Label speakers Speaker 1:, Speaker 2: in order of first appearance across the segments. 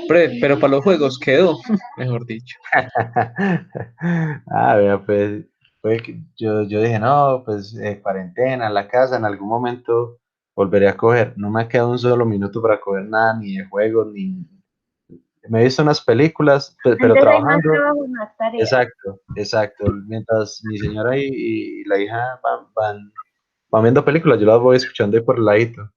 Speaker 1: Pero para los juegos quedó, mejor dicho.
Speaker 2: Vea, pues, yo dije, no, pues cuarentena, en la casa, en algún momento volveré a coger. No me ha quedado un solo minuto para coger nada, ni de juegos, ni... Me he visto unas películas, pero
Speaker 3: Antes hay más
Speaker 2: trabajando.
Speaker 3: trabajo y más tareas.
Speaker 2: Exacto, exacto. Mientras mi señora y la hija van viendo películas, yo las voy escuchando ahí por el ladito.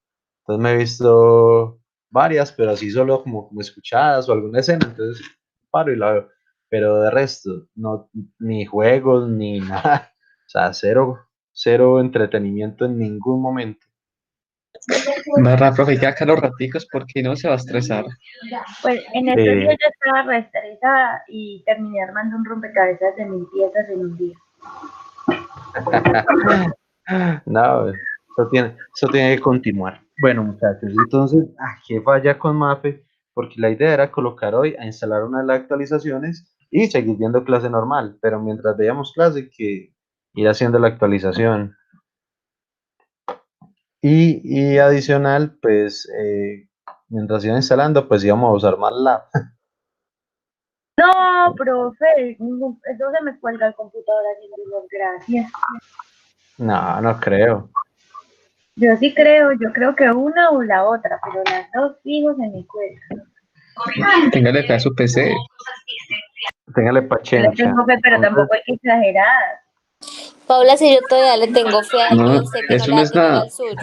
Speaker 2: Entonces me he visto varias, pero así solo como escuchadas o alguna escena, entonces paro y la veo. Pero de resto, no, ni juegos, ni nada. O sea, cero entretenimiento en ningún momento.
Speaker 1: Barra, profe, ya acá los raticos porque no se va a estresar.
Speaker 3: Pues en estos días
Speaker 2: Eh,
Speaker 3: yo estaba reestresada y terminé armando un rompecabezas de 1000 piezas en un día.
Speaker 2: no, eso tiene que continuar. Bueno, muchachos, entonces, ¿qué falla con Mafe? Porque la idea era colocar hoy a instalar una de las actualizaciones y seguir viendo clase normal, pero mientras veíamos clase, que ir haciendo la actualización. Y adicional, pues, mientras iba instalando, pues íbamos a usar MATLAB.
Speaker 3: No, profe, eso se me cuelga el computador haciendo gracias.
Speaker 2: No, no creo.
Speaker 3: Yo creo que una o la otra, pero las dos fijos se me cuelgan.
Speaker 1: Téngale fe a su PC.
Speaker 2: Téngale
Speaker 3: Yo le
Speaker 2: paciencia.
Speaker 3: tengo fe, pero
Speaker 2: Entonces,
Speaker 3: tampoco hay que exagerar.
Speaker 4: Paula, si yo todavía le tengo fe a él,
Speaker 1: No,
Speaker 4: y sé que no
Speaker 1: eso
Speaker 4: le
Speaker 1: no
Speaker 4: va a
Speaker 1: es
Speaker 4: tener
Speaker 1: nada.
Speaker 4: al suyo.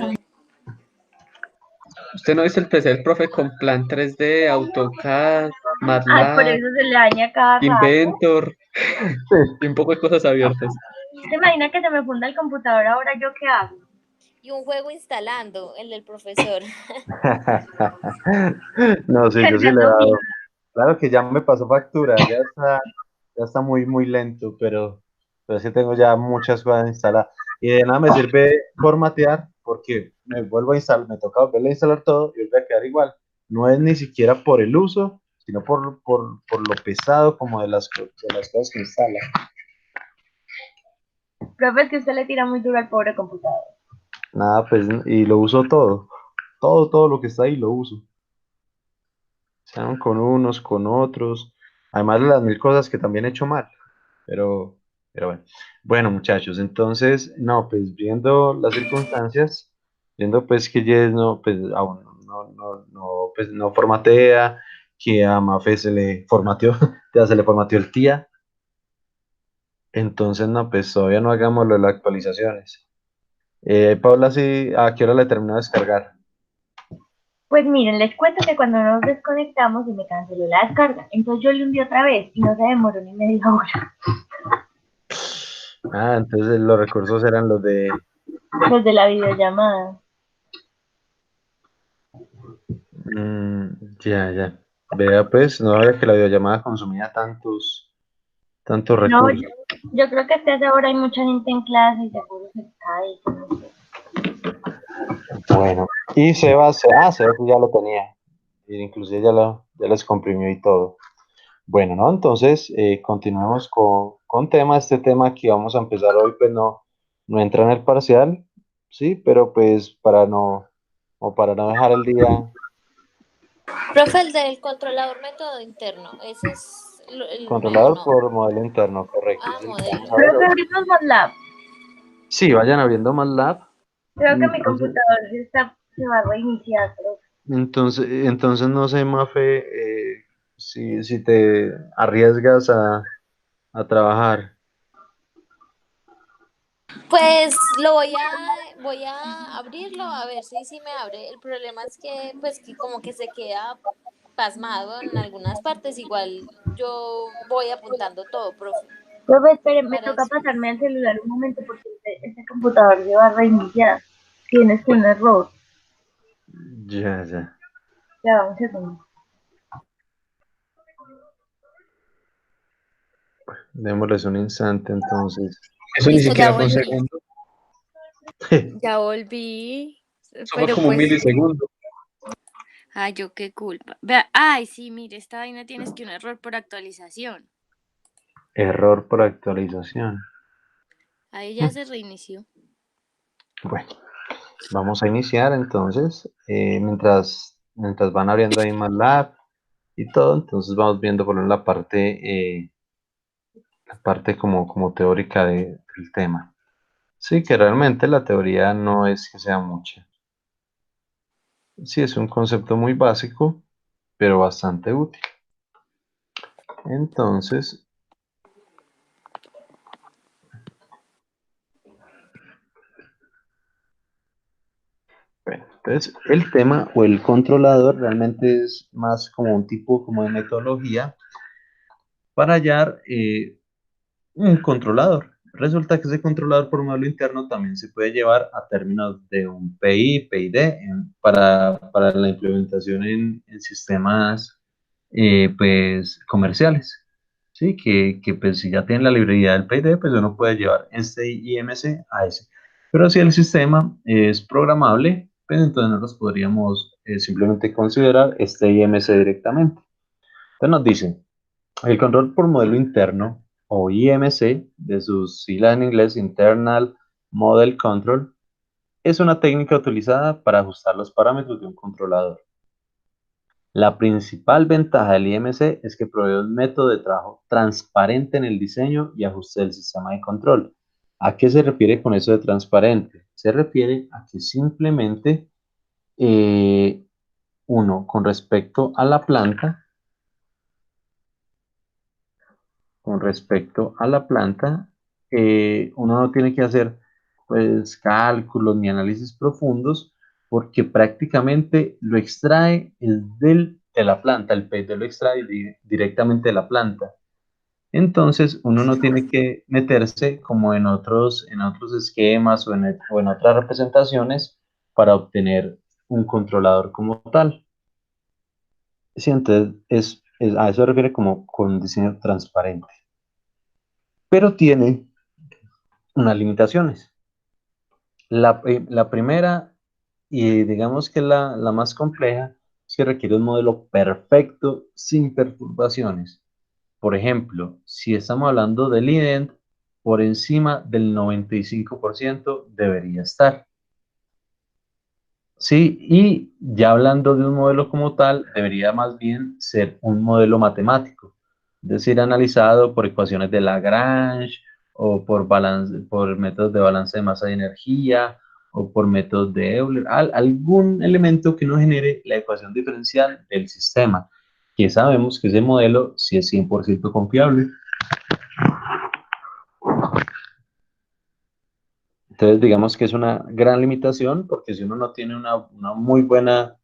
Speaker 1: Usted no dice el PC del profe con plan 3D, AutoCAD,
Speaker 3: Ay, por
Speaker 1: MATLAB,
Speaker 3: eso se le daña cada rato.
Speaker 1: Inventor y un poco de cosas abiertas.
Speaker 3: ¿Se imagina que se me funda el computador ahora yo qué hago?
Speaker 4: Y un juego instalando, el del profesor.
Speaker 2: no, sí, yo sí le he
Speaker 3: Cargando
Speaker 2: dado.
Speaker 3: mi...
Speaker 2: Claro que ya me pasó factura, ya está muy, muy lento, pero sí tengo ya muchas cosas instaladas. Y de nada me sirve formatear porque me vuelvo a instalar, me toca volver a instalar todo y vuelve a quedar igual. No es ni siquiera por el uso, sino por lo pesado como de las cosas que instala.
Speaker 3: Profe, es que usted le tira muy duro al pobre computador.
Speaker 2: Nada, pues, y lo uso todo. Todo lo que está ahí lo uso. Sean con unos, con otros. Además de las mil cosas que también he hecho mal. Pero, pero bueno. Bueno, muchachos, entonces, no, pues viendo las circunstancias, viendo pues que Jess no, pues aún pues no formatea, que a Mafe se le formateó, ya se le formateó el tía. Entonces, no, pues todavía no hagamos lo de las actualizaciones. Paula, sí, ¿a qué hora le terminó de descargar?
Speaker 3: Pues miren, les cuento que cuando nos desconectamos se me canceló la descarga. Entonces yo le envié otra vez y no se demoró ni media hora.
Speaker 2: Entonces los recursos eran los de...
Speaker 3: Los de la videollamada.
Speaker 2: Ya, ya. Vea, pues, no había que la videollamada consumía tantos
Speaker 3: No,
Speaker 2: recursos.
Speaker 3: yo creo que hasta esa hora hay mucha gente en clase y seguro se cae. Yo no sé.
Speaker 2: Bueno, y Sebas ya lo tenía. Inclusive ya lo descomprimió y todo. Bueno, ¿no? Entonces, continuemos con tema. Este tema que vamos a empezar hoy, pues no entra en el parcial, sí, pero pues para no dejar el día
Speaker 4: Profe, el del controlador método interno, ese es el nuevo,
Speaker 2: controlador
Speaker 4: ¿no?
Speaker 2: por modelo interno, correcto.
Speaker 4: Ah,
Speaker 2: Es el que vamos
Speaker 4: modelo.
Speaker 2: a ver
Speaker 3: Creo que
Speaker 2: hoy.
Speaker 3: abrimos MATLAB.
Speaker 2: Sí, vayan abriendo MATLAB.
Speaker 3: Creo que mi
Speaker 2: Entonces,
Speaker 3: computador se va a reiniciar, pero
Speaker 2: entonces no sé, Mafe, si te arriesgas a trabajar.
Speaker 4: Pues voy a abrirlo a ver si me abre. El problema es que pues que como que se queda pasmado en algunas partes. Igual yo voy apuntando todo, profe.
Speaker 3: profe, espere, me
Speaker 4: Para
Speaker 3: toca pasarme al celular un momento porque este computador se va a reiniciar. Tienes un error.
Speaker 2: Ya, ya.
Speaker 3: Ya, un segundo.
Speaker 2: Démosles un instante entonces.
Speaker 1: Eso ni
Speaker 4: listo, ya
Speaker 1: siquiera fue un
Speaker 4: volví.
Speaker 1: segundo.
Speaker 4: Ya volví.
Speaker 1: Eso fue
Speaker 4: Pero
Speaker 1: como un
Speaker 4: pues,
Speaker 1: milisegundo.
Speaker 5: Ay, yo qué culpa. Vea, ay, sí, mire, esta vaina tienes que un error por actualización.
Speaker 2: Error por actualización.
Speaker 5: Ahí ya se reinició.
Speaker 2: Bueno, vamos a iniciar entonces. Mientras van abriendo ahí MATLAB. y todo. Entonces vamos viendo por ejemplo, la parte como teórica del tema. Sí, que realmente la teoría no es que sea mucha. Sí, es un concepto muy básico, pero bastante útil. Entonces, bueno, entonces el tema o el controlador realmente es más como un tipo como de metodología para hallar un controlador. Resulta que ese controlador por modelo interno también se puede llevar a términos de un PI, PID, para la implementación en sistemas pues, comerciales. Sí, que pues si ya tienen la librería del PID, pues uno puede llevar este IMC a ese. Pero si el sistema es programable, pues entonces nosotros podríamos simplemente considerar este IMC directamente. Entonces nos dice, el control por modelo interno, o IMC, de sus siglas en inglés, Internal Model Control, es una técnica utilizada para ajustar los parámetros de un controlador. La principal ventaja del IMC es que provee un método de trabajo transparente en el diseño y ajuste del sistema de control. ¿A qué se refiere con eso de transparente? Se refiere a que simplemente eh, uno, con respecto a la planta, uno no tiene que hacer pues cálculos ni análisis profundos porque prácticamente lo extrae de la planta, el PET lo extrae directamente de la planta. Entonces uno no tiene que meterse como en otros esquemas o en otras representaciones para obtener un controlador como tal. Sí, entonces a eso se refiere como con diseño transparente. Pero tiene unas limitaciones. La primera, y digamos que la más compleja, es que requiere un modelo perfecto sin perturbaciones. Por ejemplo, si estamos hablando del ident, por encima del 95% debería estar. Sí, y ya hablando de un modelo como tal, debería más bien ser un modelo matemático, es decir, analizado por ecuaciones de Lagrange o por métodos de balance de masa y energía o por métodos de Euler, algún elemento que nos genere la ecuación diferencial del sistema, que sabemos que ese modelo sí es 100% confiable. Entonces, digamos que es una gran limitación porque si uno no tiene una muy buena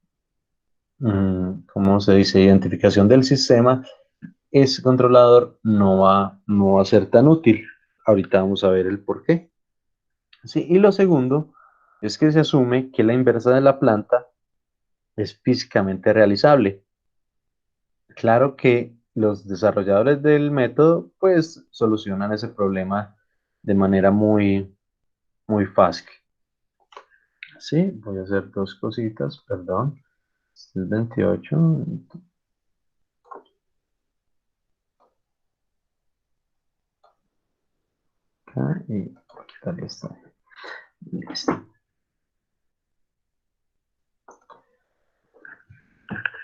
Speaker 2: ¿cómo se dice? Identificación del sistema, ese controlador no va a ser tan útil. Ahorita vamos a ver el por qué. Sí, y lo segundo es que se asume que la inversa de la planta es físicamente realizable. Claro que los desarrolladores del método pues solucionan ese problema de manera muy, muy fácil. Sí, voy a hacer dos cositas, perdón. Este es 28. Acá y voy a quitarle esta. Listo.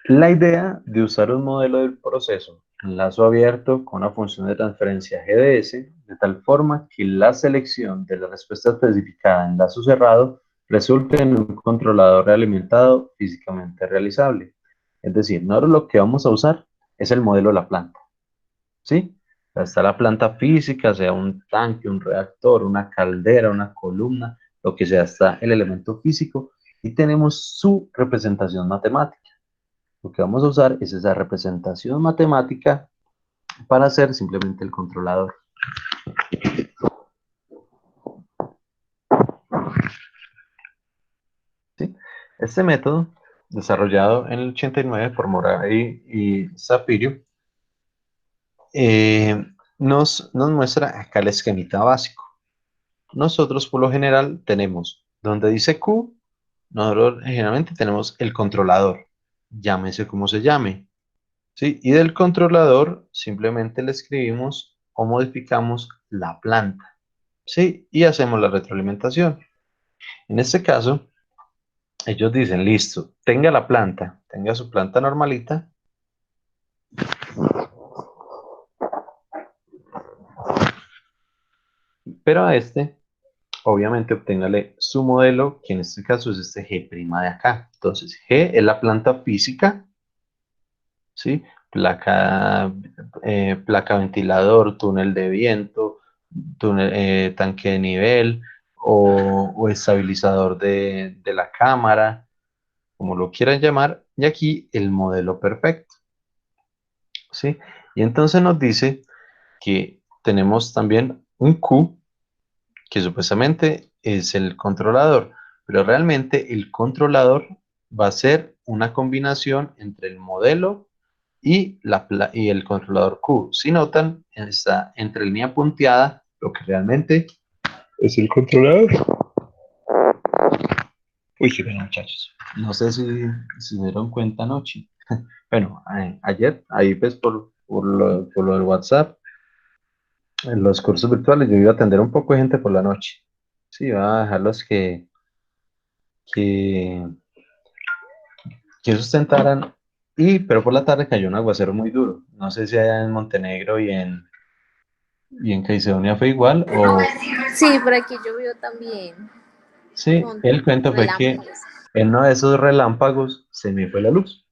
Speaker 2: La idea de usar un modelo del proceso en lazo abierto con una función de transferencia GDS, de tal forma que la selección de la respuesta especificada en lazo cerrado resulte en un controlador realimentado físicamente realizable. Es decir, nosotros lo que vamos a usar es el modelo de la planta. ¿Sí? O sea, está la planta física, sea un tanque, un reactor, una caldera, una columna, lo que sea, está el elemento físico y tenemos su representación matemática. Lo que vamos a usar es esa representación matemática para hacer simplemente el controlador. ¿Sí? Este método, desarrollado en el 89 por Moray y Zapirio, nos muestra acá el esquemita básico. Nosotros por lo general tenemos, donde dice Q, nosotros generalmente tenemos el controlador, llámese como se llame. ¿Sí? Y del controlador simplemente le escribimos o modificamos la planta. ¿Sí? Y hacemos la retroalimentación. En este caso, ellos dicen, listo, tenga su planta normalita, Pero a este, obviamente, obténgale su modelo, que en este caso es este G' de acá. Entonces, G es la planta física, ¿sí? Placa ventilador, túnel de viento, tanque de nivel o estabilizador de la cámara, como lo quieran llamar, y aquí el modelo perfecto, ¿sí? Y entonces nos dice que tenemos también un Q, que supuestamente es el controlador, pero realmente el controlador va a ser una combinación entre el modelo y el controlador Q. Si notan, está entre línea punteada, lo que realmente es el controlador. Uy, qué pena, muchachos. No sé si se dieron cuenta anoche. Bueno, ayer, ahí pues por lo del WhatsApp, en los cursos virtuales, yo iba a atender un poco de gente por la noche. Sí, iba a dejarlos que, que sustentaran, pero por la tarde cayó un aguacero muy duro. No sé si allá en Montenegro y en Caicedonia fue igual o...
Speaker 4: Sí, por aquí llovió también,
Speaker 2: Sí,
Speaker 4: con
Speaker 2: el cuento fue que
Speaker 4: relámpagos.
Speaker 2: en uno de esos relámpagos se me fue la luz.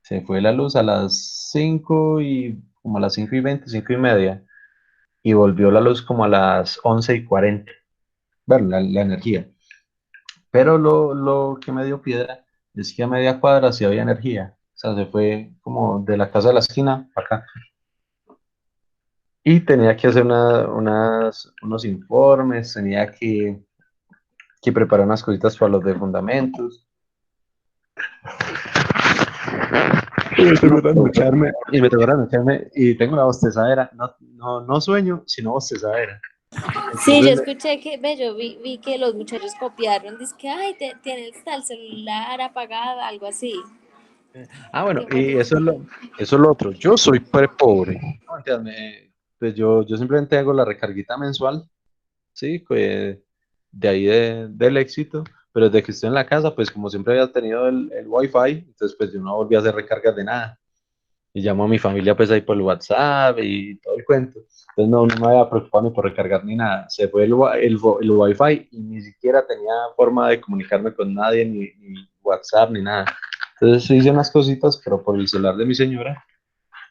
Speaker 2: Se fue la luz a las 5 y como a las 5:20, 5:30, y volvió la luz como a las 11:40. Bueno, la energía. Pero lo que me dio piedra es que a media cuadra sí había energía. O sea, se fue como de la casa de la esquina para acá. Y tenía que hacer unos informes, tenía que preparar unas cositas para los de fundamentos. Y tengo una bostezadera. No, no, no sueño, sino bostezadera.
Speaker 4: Sí, yo
Speaker 2: Entonces,
Speaker 4: escuché que, ve, yo vi que los muchachos copiaron, dice que, ay, tienes el celular apagado, algo así.
Speaker 2: bueno,
Speaker 4: Que
Speaker 2: y
Speaker 4: muchos-
Speaker 2: eso es lo otro. Yo soy pobre. No, mentiras, pues yo simplemente hago la recarguita mensual, sí, pues, de ahí del éxito, pero desde que estoy en la casa, pues como siempre había tenido el Wi-Fi, entonces pues yo no volví a hacer recargas de nada. Y llamo a mi familia pues ahí por el WhatsApp y todo el cuento. Entonces no me había preocupado ni por recargar ni nada. Se fue el Wi-Fi y ni siquiera tenía forma de comunicarme con nadie, ni WhatsApp, ni nada. Entonces hice unas cositas, pero por el celular de mi señora,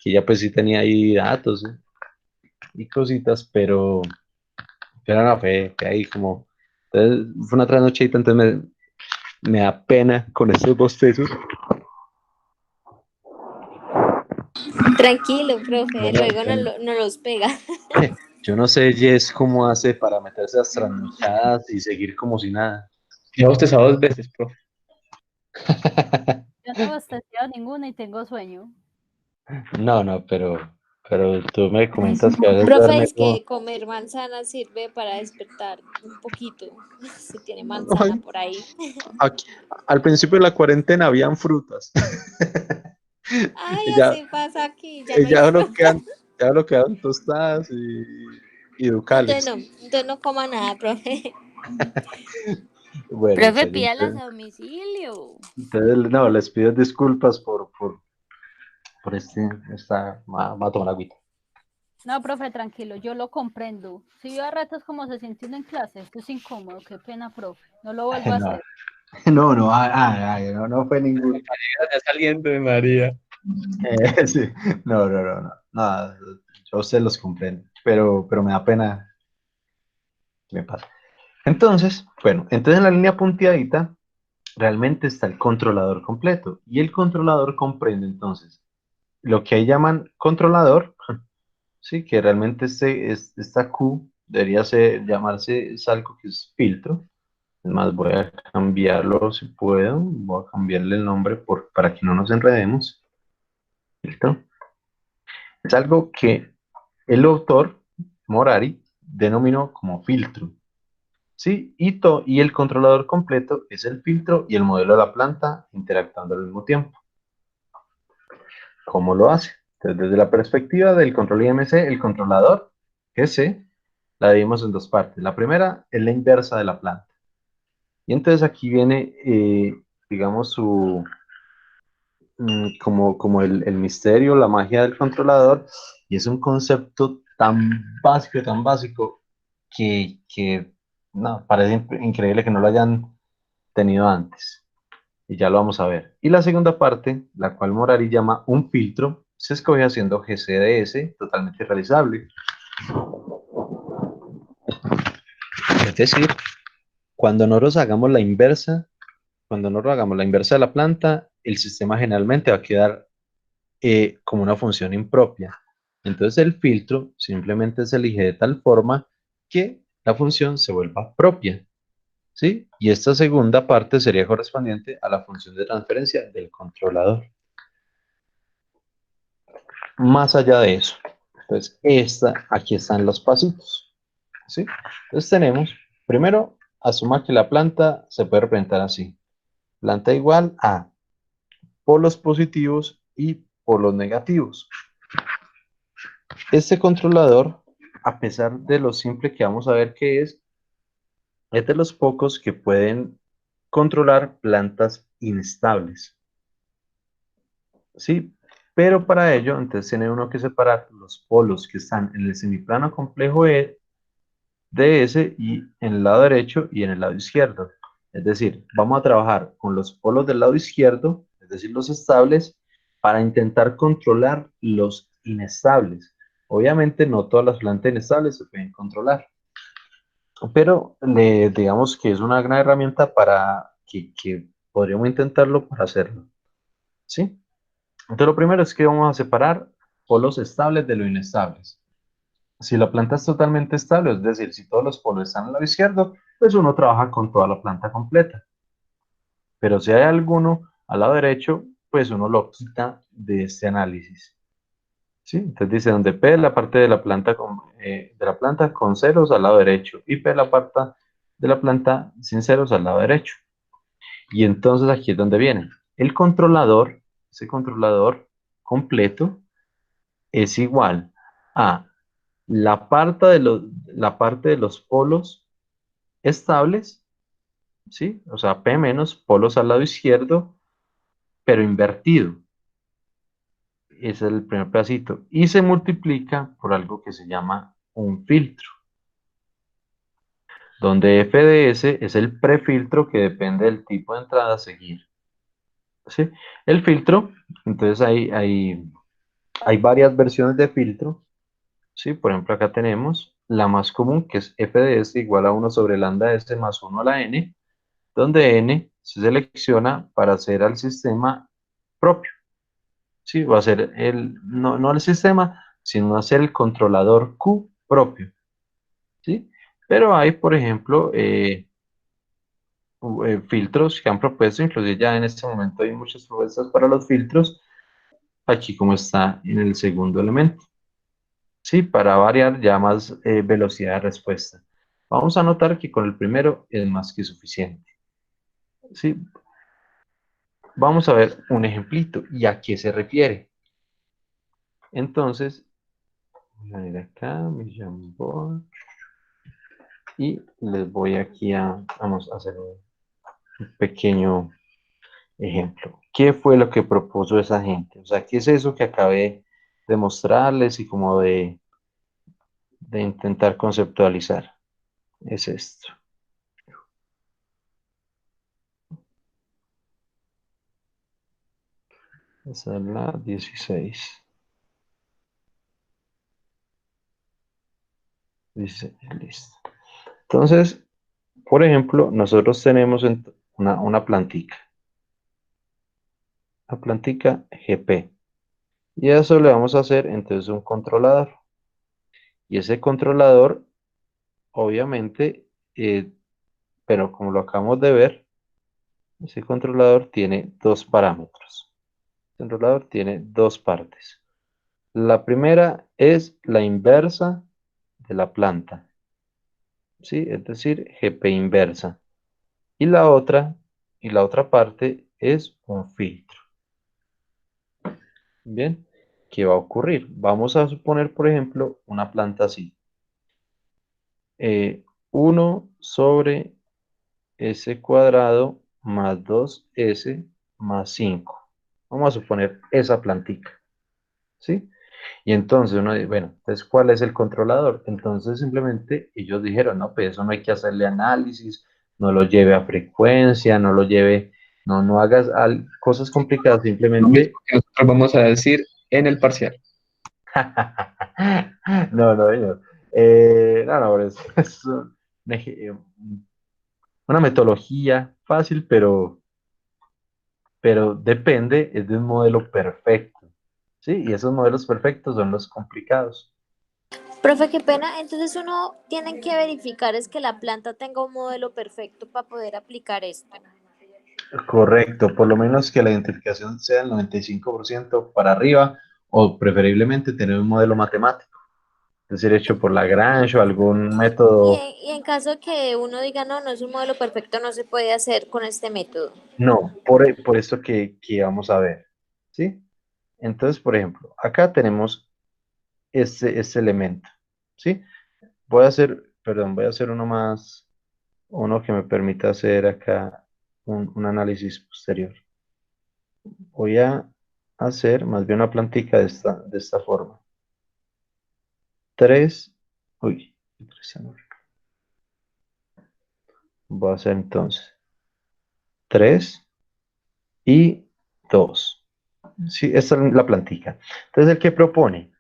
Speaker 2: que ella pues sí tenía ahí datos, y cositas, pero no, fue ahí como... Entonces fue una trasnochita, entonces me da pena con estos bostezos.
Speaker 4: Tranquilo, profe,
Speaker 2: Bueno,
Speaker 4: luego no los pega.
Speaker 2: yo no sé Jess cómo hace para meterse a las trasnochadas y seguir como si nada.
Speaker 1: Ya bostezado 2 veces, profe.
Speaker 6: Yo no he bostezeado ninguna y tengo sueño.
Speaker 2: No, no, pero tú me comentas que a veces
Speaker 4: Profe,
Speaker 2: duerme
Speaker 4: es
Speaker 2: como...
Speaker 4: que comer manzana sirve para despertar un poquito, si tiene manzana
Speaker 2: Ay,
Speaker 4: por ahí.
Speaker 2: aquí- al principio de la cuarentena habían frutas.
Speaker 4: Ay,
Speaker 2: Y ya,
Speaker 4: así pasa aquí, ya no
Speaker 2: y
Speaker 4: hay fruta.
Speaker 2: ya lo quedan tostadas y ducales.
Speaker 4: Entonces no coma nada, profe.
Speaker 2: Bueno,
Speaker 5: Profe,
Speaker 2: muchachos,
Speaker 5: pídalas a domicilio.
Speaker 2: entonces, no, les pido disculpas por va a tomar agüita.
Speaker 6: No, profe, tranquilo, yo lo comprendo. Si yo a ratos como se siente uno en clase, esto es incómodo, qué pena, profe. No lo vuelvo a
Speaker 2: No,
Speaker 6: hacer.
Speaker 2: no, no fue ningún.
Speaker 1: Ya saliendo de María.
Speaker 2: Sí, no, nada, yo se los comprendo, pero me da pena que me pase. Entonces, bueno, entonces en la línea punteadita realmente está el controlador completo y el controlador comprende entonces lo que ahí llaman controlador, sí, que realmente esta Q debería llamarse es algo que es filtro. Es más, voy a cambiarlo si puedo, voy a cambiarle el nombre para que no nos enredemos. Filtro. Es algo que el autor, Morari, denominó como filtro. ¿Sí? Y el controlador completo es el filtro y el modelo de la planta interactuando al mismo tiempo. ¿Cómo lo hace? Entonces, desde la perspectiva del control IMC, el controlador, S, la dividimos en dos partes. La primera es la inversa de la planta. Y entonces aquí viene, digamos, como el misterio, la magia del controlador, y es un concepto tan básico que no, parece increíble que no lo hayan tenido antes. Y ya lo vamos a ver. Y la segunda parte, la cual Morari llama un filtro, se escoge haciendo GCDS totalmente realizable. Es decir, cuando nosotros hagamos la inversa, cuando nosotros hagamos la inversa de la planta, el sistema generalmente va a quedar como una función impropia. Entonces el filtro simplemente se elige de tal forma que la función se vuelva propia. ¿Sí? Y esta segunda parte sería correspondiente a la función de transferencia del controlador. Más allá de eso, entonces aquí están los pasitos. ¿Sí? Entonces tenemos, primero, asuma que la planta se puede representar así. Planta igual a polos positivos y polos negativos. Este controlador, a pesar de lo simple que vamos a ver que es de los pocos que pueden controlar plantas inestables. ¿Sí? Pero para ello, entonces tiene uno que separar los polos que están en el semiplano complejo de ese y en el lado derecho y en el lado izquierdo. Es decir, vamos a trabajar con los polos del lado izquierdo, es decir, los estables, para intentar controlar los inestables. Obviamente no todas las plantas inestables se pueden controlar, pero digamos que es una gran herramienta para que podríamos intentarlo para hacerlo. ¿Sí? Entonces lo primero es que vamos a separar polos estables de los inestables. Si la planta es totalmente estable, es decir, si todos los polos están al lado izquierdo, pues uno trabaja con toda la planta completa. Pero si hay alguno al lado derecho, pues uno lo quita de este análisis. ¿Sí? Entonces dice donde P es la parte de la planta con ceros al lado derecho y P es la parte de la planta sin ceros al lado derecho. Y entonces aquí es donde viene. El controlador, ese controlador completo, es igual a la parte de los polos estables, ¿sí? O sea, P menos polos al lado izquierdo, pero invertido. Ese es el primer pedacito. Y se multiplica por algo que se llama un filtro, donde FDS es el prefiltro que depende del tipo de entrada a seguir. ¿Sí? El filtro, entonces hay varias versiones de filtro. ¿Sí? Por ejemplo, acá tenemos la más común, que es FDS igual a 1 sobre lambda S más 1 a la n, donde n se selecciona para hacer al sistema propio. ¿Sí? Va a ser no el sistema, sino hacer el controlador Q propio. ¿Sí? Pero hay, por ejemplo, filtros que han propuesto, inclusive ya en este momento hay muchas propuestas para los filtros, aquí como está en el segundo elemento. Sí, para variar ya más velocidad de respuesta. Vamos a notar que con el primero es más que suficiente. Sí, vamos a ver un ejemplito y a qué se refiere. Entonces, voy a ir acá, mi Jamboard, y les voy aquí vamos a hacer un pequeño ejemplo. ¿Qué fue lo que propuso esa gente? O sea, ¿qué es eso que acabé de mostrarles y como de intentar conceptualizar? Es esto. Esa es la 16. Dice, listo. Entonces, por ejemplo, nosotros tenemos una plantica GP. Y a eso le vamos a hacer entonces un controlador. Y ese controlador, obviamente, pero como lo acabamos de ver, ese controlador tiene dos parámetros. El controlador tiene dos partes. La primera es la inversa de la planta. ¿Sí? Es decir, GP inversa. Y la otra parte es un filtro. Bien, ¿qué va a ocurrir? Vamos a suponer, por ejemplo, una planta así. 1 sobre S cuadrado más 2S más 5. Vamos a suponer esa plantica, ¿sí? Y entonces uno dice, bueno, entonces, ¿cuál es el controlador? Entonces simplemente ellos dijeron, no, pues eso no hay que hacerle análisis, no lo lleve a frecuencia, no lo lleve, no hagas cosas complicadas,
Speaker 1: Lo mismo
Speaker 2: simplemente...
Speaker 1: que nosotros vamos a decir en el parcial.
Speaker 2: No, no, señor. No, no, es una metodología fácil, pero depende, es de un modelo perfecto, ¿sí? Y esos modelos perfectos son los complicados.
Speaker 4: Profe, qué pena. Entonces uno tiene que verificar es que la planta tenga un modelo perfecto para poder aplicar esto.
Speaker 2: Correcto, por lo menos que la identificación sea el 95% para arriba o preferiblemente tener un modelo matemático, es decir, hecho por Lagrange o algún método.
Speaker 4: Y en caso de que uno diga, no, no es un modelo perfecto, no se puede hacer con este método.
Speaker 2: No, por esto que vamos a ver, ¿sí? Entonces, por ejemplo, acá tenemos este elemento, ¿sí? Voy a hacer uno más, uno que me permita hacer acá un análisis posterior. Voy a hacer más bien una plantica de esta forma. 3, uy, voy a hacer entonces 3 y 2. Sí, esta es la plantica. Entonces, ¿el que propone?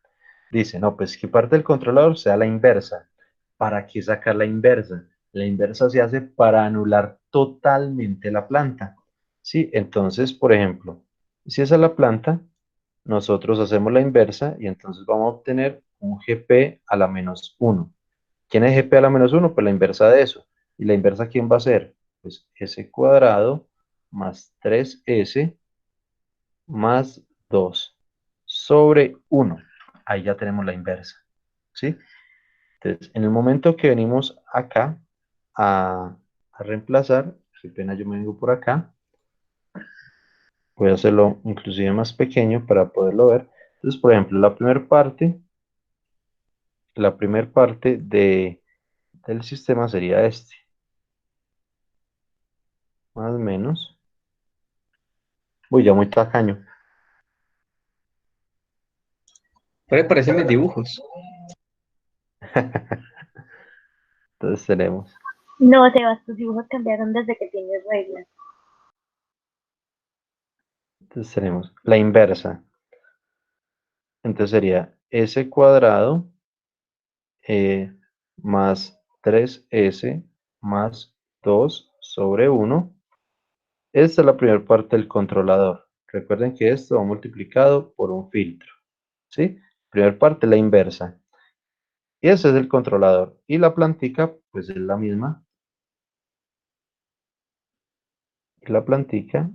Speaker 2: Dice, no, pues que parte del controlador sea la inversa. ¿Para qué sacar la inversa? La inversa se hace para anular totalmente la planta. ¿Sí? Entonces, por ejemplo, si esa es la planta, nosotros hacemos la inversa y entonces vamos a obtener un GP a la menos 1. ¿Quién es GP a la menos 1? Pues la inversa de eso. ¿Y la inversa quién va a ser? Pues S cuadrado más 3S más 2 sobre 1. Ahí ya tenemos la inversa. ¿Sí? Entonces, en el momento que venimos acá a reemplazar, si pena yo me vengo por acá, voy a hacerlo inclusive más pequeño para poderlo ver. Entonces, por ejemplo, la primer parte del sistema sería este, más o menos. Uy, ya muy tacaño.
Speaker 1: Pero parecen mis dibujos.
Speaker 2: Entonces tenemos,
Speaker 3: No, Sebas, tus dibujos cambiaron desde que tienes reglas.
Speaker 2: la inversa. Entonces sería S cuadrado más 3S más 2 sobre 1. Esta es la primera parte del controlador. Recuerden que esto va multiplicado por un filtro. ¿Sí? Primera parte, la inversa. Y ese es el controlador. Y la plantica, pues es la misma. Y la plantica,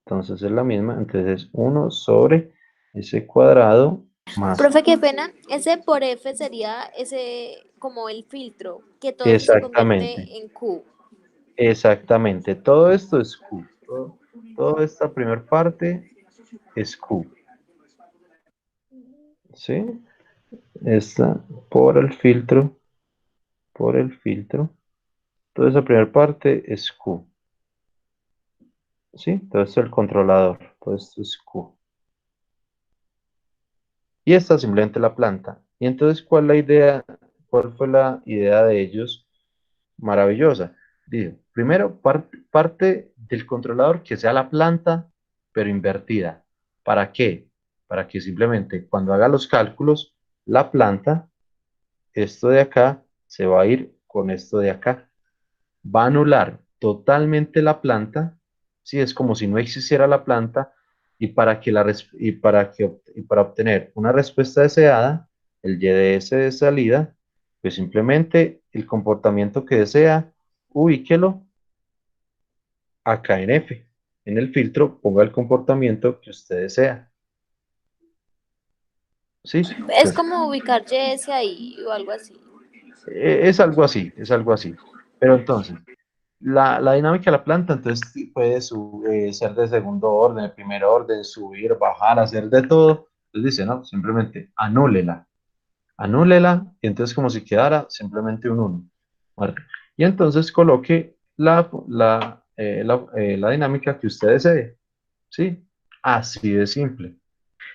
Speaker 2: entonces es la misma. Entonces es 1 sobre ese cuadrado más.
Speaker 4: Profe, qué pena. Ese por F sería ese como el filtro, que todo eso se
Speaker 2: Exactamente.
Speaker 4: convierte en Q.
Speaker 2: Exactamente. Todo esto es Q. Toda esta primera parte es Q. ¿Sí? Esta por el filtro. Toda esa primera parte es Q. ¿Sí? Todo esto es el controlador. Todo esto es Q. Y esta simplemente la planta. Y entonces, ¿cuál fue la idea de ellos? Maravillosa. Digo, primero, parte del controlador que sea la planta, pero invertida. ¿Para qué? Para que simplemente cuando haga los cálculos, la planta, esto de acá, se va a ir con esto de acá. Va a anular totalmente la planta, ¿sí? Es como si no existiera la planta, y para obtener una respuesta deseada, el YDS de salida, pues simplemente el comportamiento que desea, ubíquelo acá en F. En el filtro ponga el comportamiento que usted desea. ¿Sí?
Speaker 4: Es
Speaker 2: Entonces,
Speaker 4: como ubicar YS ahí o algo así.
Speaker 2: es algo así, es algo así. Pero entonces, la dinámica de la planta, entonces sí puede ser de segundo orden, de primer orden, subir, bajar, hacer de todo. Entonces dice, no, simplemente anúlela, y entonces como si quedara simplemente un 1. Muerto. Y entonces coloque la dinámica que usted desee. ¿sí? Así de simple.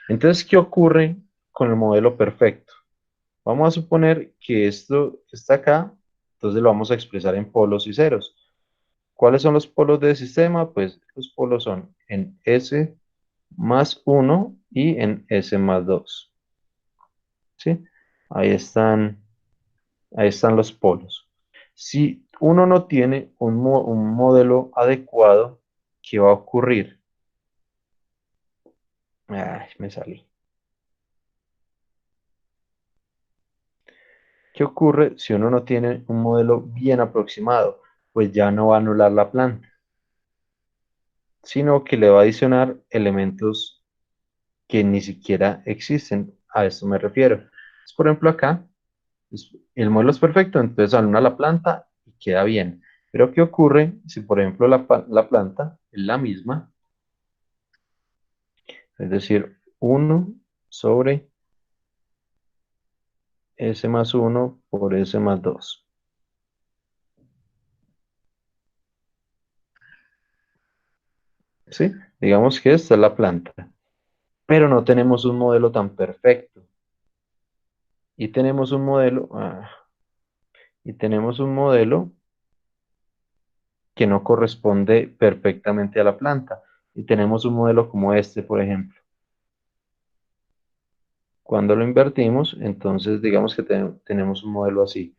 Speaker 2: Entonces, ¿qué ocurre con el modelo perfecto? Vamos a suponer que esto está acá, entonces lo vamos a expresar en polos y ceros. ¿Cuáles son los polos del sistema? Pues los polos son en S más 1 y en S más 2. ¿Sí? Ahí están, ahí están los polos. Si uno no tiene un modelo adecuado, ¿qué va a ocurrir? Ay, me salí. ¿Qué ocurre si uno no tiene un modelo bien aproximado? Pues ya no va a anular la planta, sino que le va a adicionar elementos que ni siquiera existen. A esto me refiero. Por ejemplo, acá el modelo es perfecto, entonces anula la planta y queda bien. Pero ¿qué ocurre si, por ejemplo, la planta es la misma? Es decir, 1 sobre S más 1 por S más 2. ¿Sí? Digamos que esta es la planta, pero no tenemos un modelo tan perfecto. Y tenemos un modelo, que no corresponde perfectamente a la planta. Y tenemos un modelo como este, por ejemplo. Cuando lo invertimos, entonces digamos que tenemos un modelo así.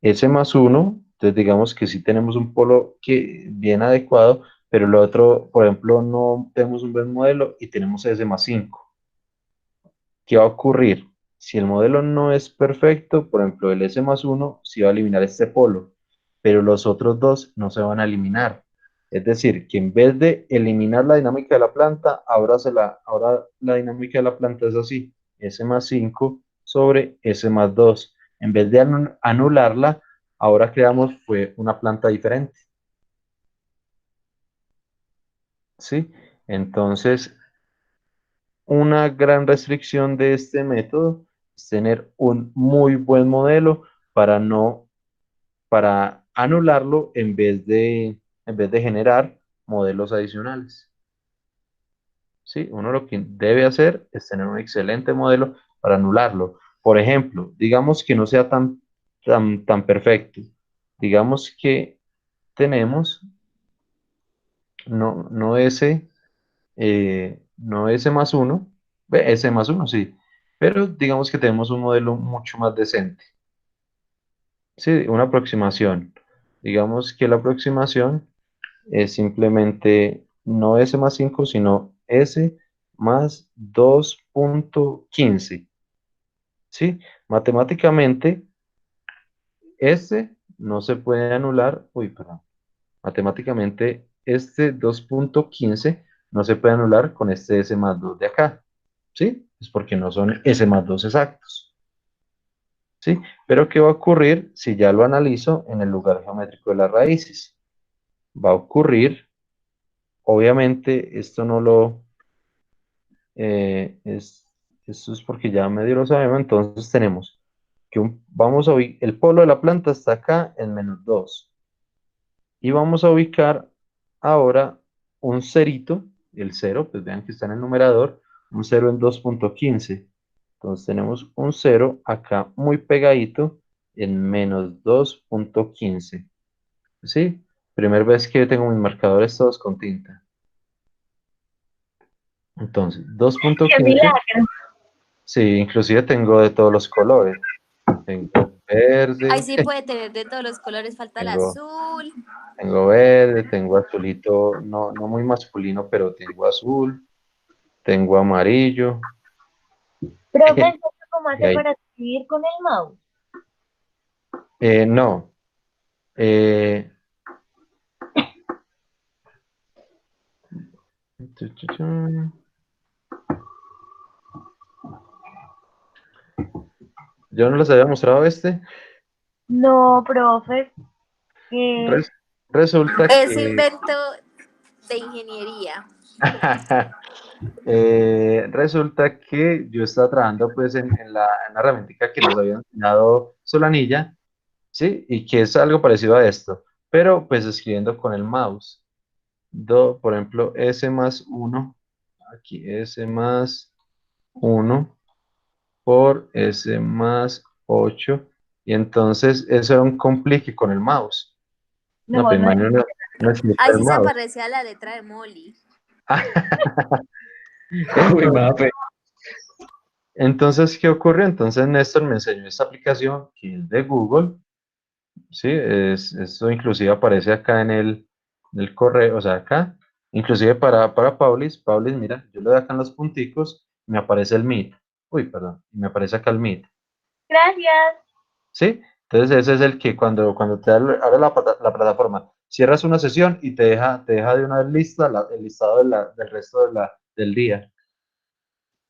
Speaker 2: S más 1, entonces digamos que sí tenemos un polo que bien adecuado, pero el otro, por ejemplo, no tenemos un buen modelo y tenemos S más 5. ¿Qué va a ocurrir? Si el modelo no es perfecto, por ejemplo, el S más 1 sí va a eliminar este polo, pero los otros dos no se van a eliminar. Es decir, que en vez de eliminar la dinámica de la planta, ahora la dinámica de la planta es así, S más 5 sobre S más 2. En vez de anularla, ahora creamos una planta diferente. ¿Sí? Entonces, una gran restricción de este método es tener un muy buen modelo para no, para anularlo en vez de generar modelos adicionales. ¿Sí? Uno lo que debe hacer es tener un excelente modelo para anularlo. Por ejemplo, digamos que no sea tan perfecto. Digamos que tenemos no S, no S más 1, S más 1 sí, pero digamos que tenemos un modelo mucho más decente. Sí, una aproximación. Digamos que la aproximación es simplemente no S más 5 sino S más 2.15. ¿Sí? Matemáticamente, este no se puede anular. Uy, perdón. Matemáticamente, este 2.15 no se puede anular con este S más 2 de acá. ¿Sí? Es porque no son S más 2 exactos. ¿Sí? Pero ¿qué va a ocurrir si ya lo analizo en el lugar geométrico de las raíces? Va a ocurrir, obviamente, esto no lo... esto es porque ya medio lo sabemos, entonces tenemos que vamos a ubicar, el polo de la planta está acá en -2. Y vamos a ubicar ahora un cerito, el 0, pues vean que está en el numerador, un 0 en 2.15. Entonces tenemos un 0 acá muy pegadito en -2.15. ¿Sí? Primera vez que tengo mis marcadores todos con tinta. Entonces,
Speaker 3: ¡Qué
Speaker 2: 2.15,
Speaker 3: milagro!
Speaker 2: sí, inclusive tengo de todos los colores. Tengo
Speaker 4: Ahí
Speaker 2: verde,
Speaker 4: sí puede tener de todos los colores, falta el
Speaker 2: tengo,
Speaker 4: azul.
Speaker 2: tengo verde, tengo azulito, no muy masculino, pero tengo azul, tengo amarillo.
Speaker 3: Profe, entonces, ¿cómo
Speaker 2: Y
Speaker 3: hace
Speaker 2: ahí,
Speaker 3: para escribir con el mouse?
Speaker 2: no, eh, yo no les había mostrado este.
Speaker 3: No, profe, que
Speaker 2: Res- resulta
Speaker 4: Es
Speaker 2: que
Speaker 4: invento de ingeniería.
Speaker 2: resulta que yo estaba trabajando pues en la herramienta que nos había enseñado Solanilla, ¿sí? Y que es algo parecido a esto, pero pues escribiendo con el mouse. por ejemplo, S más 1, aquí S más 1 por S más 8, y entonces eso era un complique con el mouse. No,
Speaker 3: Mejor
Speaker 2: pues
Speaker 3: no.
Speaker 2: imagínate no explicar
Speaker 4: Ahí
Speaker 2: el
Speaker 4: sí se
Speaker 2: mouse.
Speaker 4: parecía a la letra de Molly.
Speaker 1: Uy, mafe.
Speaker 2: Entonces, ¿qué ocurrió? Entonces Néstor me enseñó esta aplicación que es de Google, ¿sí? Esto inclusive aparece acá en el correo, o sea, acá, inclusive para Paulis. Paulis, mira, yo le doy acá en los punticos, y me aparece el Meet. Uy, perdón, y me aparece acá el Meet,
Speaker 3: Gracias.
Speaker 2: ¿sí? Entonces ese es el que cuando te abre la plataforma, cierras una sesión y te deja de una vez lista el listado del resto del día.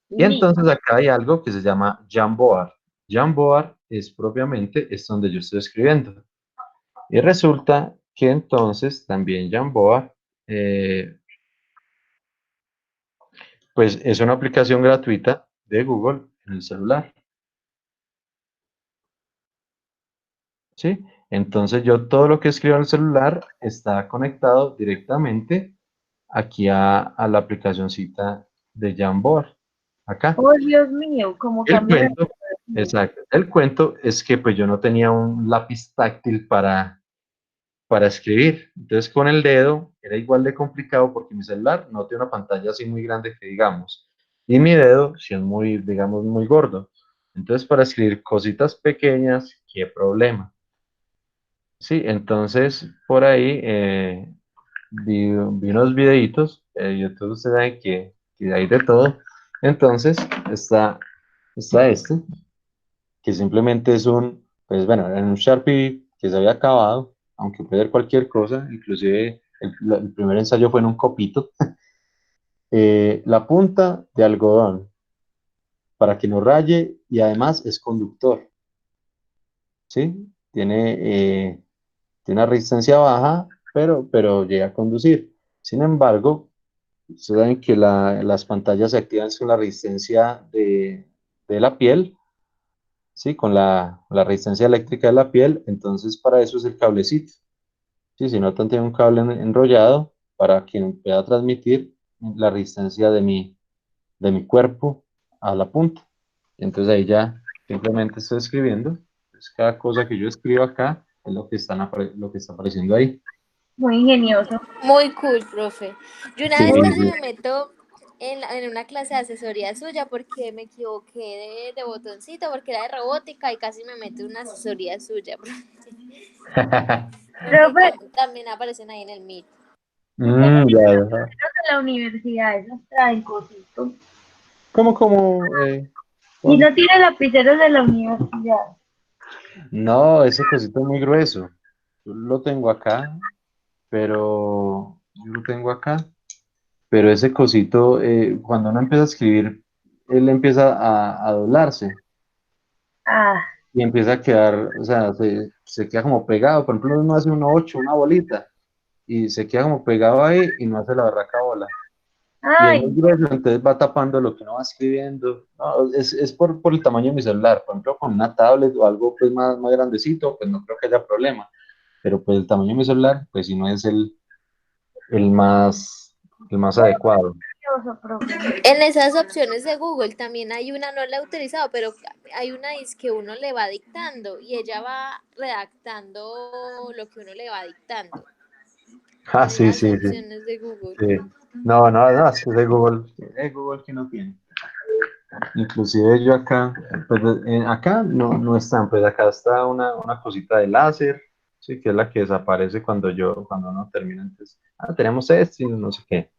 Speaker 2: Y
Speaker 3: Listo.
Speaker 2: entonces acá hay algo que se llama Jamboard. Jamboard es propiamente, es donde yo estoy escribiendo. Y resulta que entonces también Jamboard, pues es una aplicación gratuita de Google en el celular. ¿Sí? Entonces yo todo lo que escribo en el celular está conectado directamente aquí a la aplicacioncita de Jamboard. Acá.
Speaker 3: Oh, Dios mío, cómo
Speaker 2: El
Speaker 3: cambia la
Speaker 2: cuento,
Speaker 3: situación.
Speaker 2: exacto. El cuento es que pues yo no tenía un lápiz táctil para escribir. Entonces con el dedo era igual de complicado porque mi celular no tiene una pantalla así muy grande que digamos. Y mi dedo sí es muy, digamos, muy gordo. Entonces para escribir cositas pequeñas, qué problema. Sí, entonces por ahí vi unos videitos. YouTube ustedes saben que hay de todo. Entonces está este, que simplemente es pues bueno, era un Sharpie que se había acabado, aunque puede ser cualquier cosa, inclusive el primer ensayo fue en un copito. La punta de algodón para que no raye y además es conductor, ¿sí? Tiene una resistencia baja, pero llega a conducir. Sin embargo, ustedes saben que las pantallas se activan con la resistencia de la piel, ¿sí? Con la resistencia eléctrica de la piel, entonces para eso es el cablecito. Sí, si no, tiene un cable enrollado para que pueda transmitir la resistencia de mi cuerpo a la punta. Entonces ahí ya simplemente estoy escribiendo. Pues cada cosa que yo escribo acá es lo que está apareciendo ahí.
Speaker 3: Muy ingenioso.
Speaker 4: Muy cool, profe. Yo una
Speaker 2: Sí,
Speaker 4: vez casi
Speaker 2: sí.
Speaker 4: me meto en una clase de asesoría suya porque me equivoqué de botoncito, porque era de robótica y casi me meto en una asesoría suya. Porque
Speaker 3: Profe,
Speaker 4: también aparecen ahí en el Meet.
Speaker 2: Ya, ya.
Speaker 3: en la universidad esos traen cositos.
Speaker 2: ¿Cómo?
Speaker 3: Y
Speaker 2: ¿Cuál?
Speaker 3: no tiene lapiceros de la universidad.
Speaker 2: No, ese cosito es muy grueso. Yo lo tengo acá, pero yo lo tengo acá. Pero ese cosito, cuando uno empieza a escribir, él empieza a doblarse
Speaker 3: Ah,
Speaker 2: y empieza a quedar, o sea, se queda como pegado. Por ejemplo, uno hace un 8, una bolita, y se queda como pegado ahí y no hace la barraca bola. Y es muy
Speaker 3: ay,
Speaker 2: grueso, entonces va tapando lo que uno va escribiendo. No, es por el tamaño de mi celular. Por ejemplo, con una tablet o algo pues más grandecito, pues no creo que haya problema. Pero pues el tamaño de mi celular, pues si no es el más, el más adecuado.
Speaker 3: ingenioso, profe.
Speaker 4: En esas opciones de Google también hay una, no la he utilizado, pero hay una es que uno le va dictando y ella va redactando lo que uno le va dictando.
Speaker 2: Ah,
Speaker 4: En
Speaker 2: sí,
Speaker 4: esas
Speaker 2: sí, sí.
Speaker 4: opciones de Google.
Speaker 2: Sí. No, no, no, es que de Google. Google que no tiene. Inclusive yo acá, pues acá no están, pues acá está una cosita de láser, sí, que es la que desaparece cuando uno termina. Entonces, tenemos esto y no sé qué.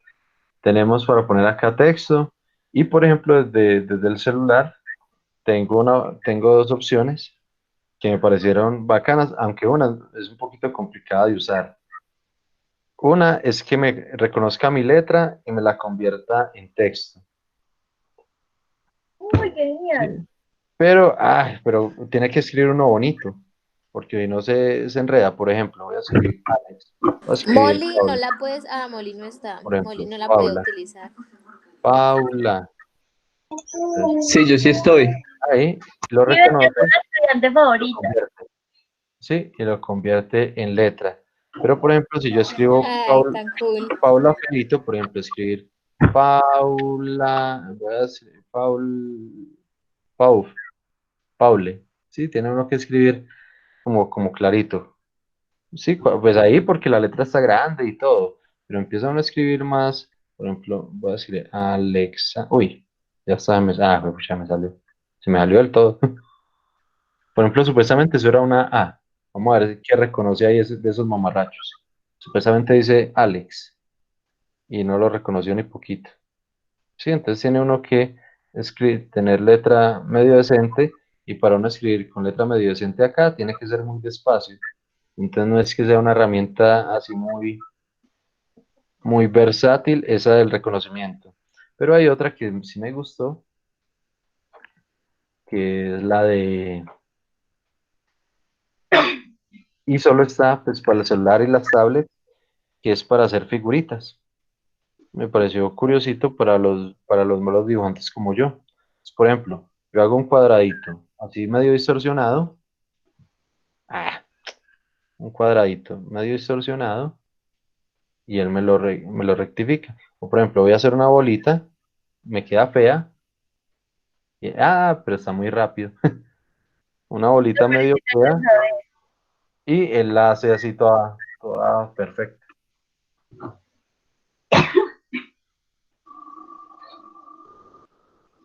Speaker 2: Tenemos para poner acá texto y por ejemplo desde el celular tengo dos opciones que me parecieron bacanas, aunque una es un poquito complicada de usar. Una es que me reconozca mi letra y me la convierta en texto.
Speaker 3: Uy, genial.
Speaker 2: ¿Sí? Pero tiene que escribir uno bonito, porque no se enreda. Por ejemplo, voy a escribir Alex, voy a escribir
Speaker 4: Molly no
Speaker 2: Paula,
Speaker 4: la puedes, Molly no está,
Speaker 2: por
Speaker 4: Molly
Speaker 2: ejemplo,
Speaker 4: no la puede
Speaker 2: Paula,
Speaker 4: utilizar.
Speaker 2: Paula. Entonces,
Speaker 1: Sí, yo sí estoy.
Speaker 2: ahí lo
Speaker 3: Tienes que
Speaker 2: reconoce,
Speaker 3: ser una estudiante
Speaker 2: lo
Speaker 3: favorita.
Speaker 2: convierte, ¿sí? Y lo convierte en letra. Pero, por ejemplo, si yo escribo
Speaker 4: Ay, tan cool.
Speaker 2: Paula Felito, por ejemplo, escribir Paula, voy a decir Paule, ¿sí? Tiene uno que escribir como clarito. Sí, pues ahí porque la letra está grande y todo, pero empieza uno a escribir más, por ejemplo, voy a decir Alexa, uy, ya está, ya me salió, se me salió del todo. Por ejemplo, supuestamente eso era una A. Vamos a ver qué reconoce ahí de esos mamarrachos. Supuestamente dice Alex y no lo reconoció ni poquito. Sí, entonces tiene uno que tener letra medio decente y para uno escribir con letra medio decente acá tiene que ser muy despacio. Entonces no es que sea una herramienta así muy versátil esa del reconocimiento. Pero hay otra que sí me gustó, que es la de... Y solo está pues para el celular y las tablets, que es para hacer figuritas. Me pareció curiosito para los malos dibujantes como yo. Por ejemplo, yo hago un cuadradito, así medio distorsionado. Ah, un cuadradito medio distorsionado y él me lo rectifica. O por ejemplo, voy a hacer una bolita, me queda fea. Pero está muy rápido. Una bolita medio fea y él la hace así toda perfecta.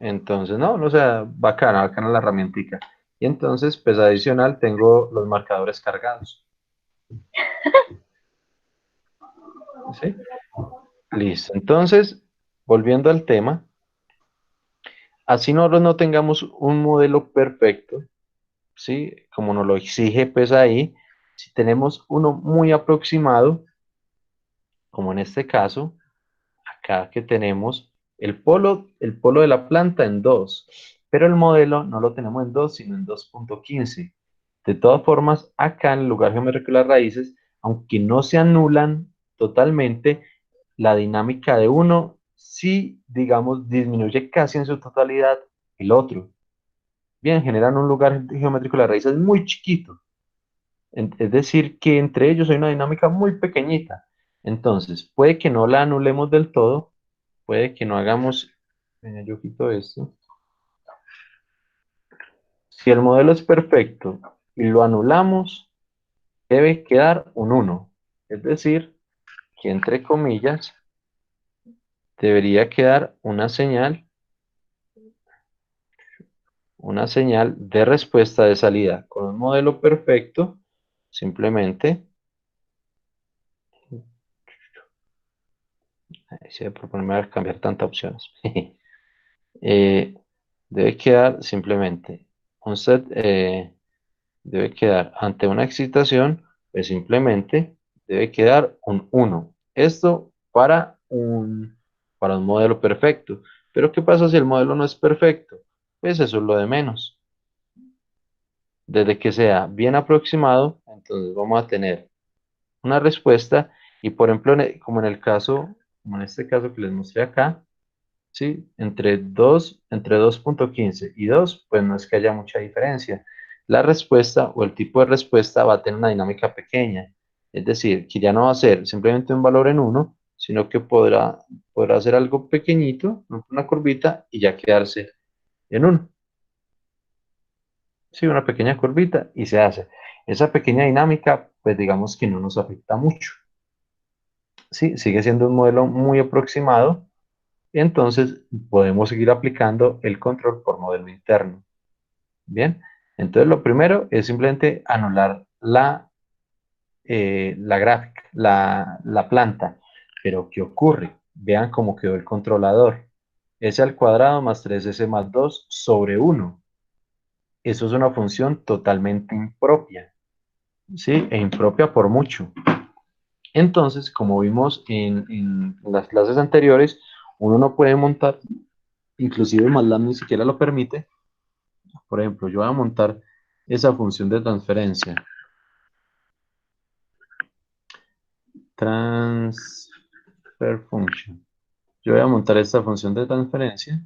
Speaker 2: Entonces, no, o sea, bacana la herramientica. Y entonces, pues adicional, tengo los marcadores cargados. ¿Sí? Listo. Entonces, volviendo al tema, así nosotros no tengamos un modelo perfecto, ¿sí? Como nos lo exige, pues ahí, si tenemos uno muy aproximado, como en este caso, acá que tenemos el polo de la planta en 2, pero el modelo no lo tenemos en 2 sino en 2.15. De todas formas, acá en el lugar geométrico de las raíces, aunque no se anulan totalmente, la dinámica de uno sí, digamos, disminuye casi en su totalidad el otro. Bien, generan un lugar geométrico de las raíces muy chiquito. Es decir, que entre ellos hay una dinámica muy pequeñita. Entonces, puede que no la anulemos del todo, puede que no hagamos, venga, yo quito esto. Si el modelo es perfecto y lo anulamos, debe quedar un 1. Es decir, que entre comillas debería quedar una señal de respuesta de salida. Con un modelo perfecto, simplemente, se proponerme a cambiar tantas opciones. eh, debe quedar simplemente un set, debe quedar ante una excitación, pues simplemente debe quedar un 1. Esto para un modelo perfecto. Pero ¿qué pasa si el modelo no es perfecto? Pues eso es lo de menos. Desde que sea bien aproximado, entonces vamos a tener una respuesta y por ejemplo, como como en este caso que les mostré acá, ¿sí? Entre 2.15 y 2 pues no es que haya mucha diferencia. La respuesta o el tipo de respuesta va a tener una dinámica pequeña. Es decir, que ya no va a ser simplemente un valor en 1, sino que podrá ser algo pequeñito, una curvita, y ya quedarse en 1. Sí, una pequeña curvita y se hace. Esa pequeña dinámica, pues digamos que no nos afecta mucho. Sí, sigue siendo un modelo muy aproximado. Y entonces podemos seguir aplicando el control por modelo interno. Bien, entonces lo primero es simplemente anular la gráfica, la planta. Pero ¿qué ocurre? Vean cómo quedó el controlador. S al cuadrado más 3S más 2 sobre 1. Eso es una función totalmente impropia. ¿Sí? E impropia por mucho. Entonces, como vimos en las clases anteriores, uno no puede montar, inclusive MATLAB ni siquiera lo permite. Por ejemplo, yo voy a montar esa función de transferencia. Transfer function. Yo voy a montar esta función de transferencia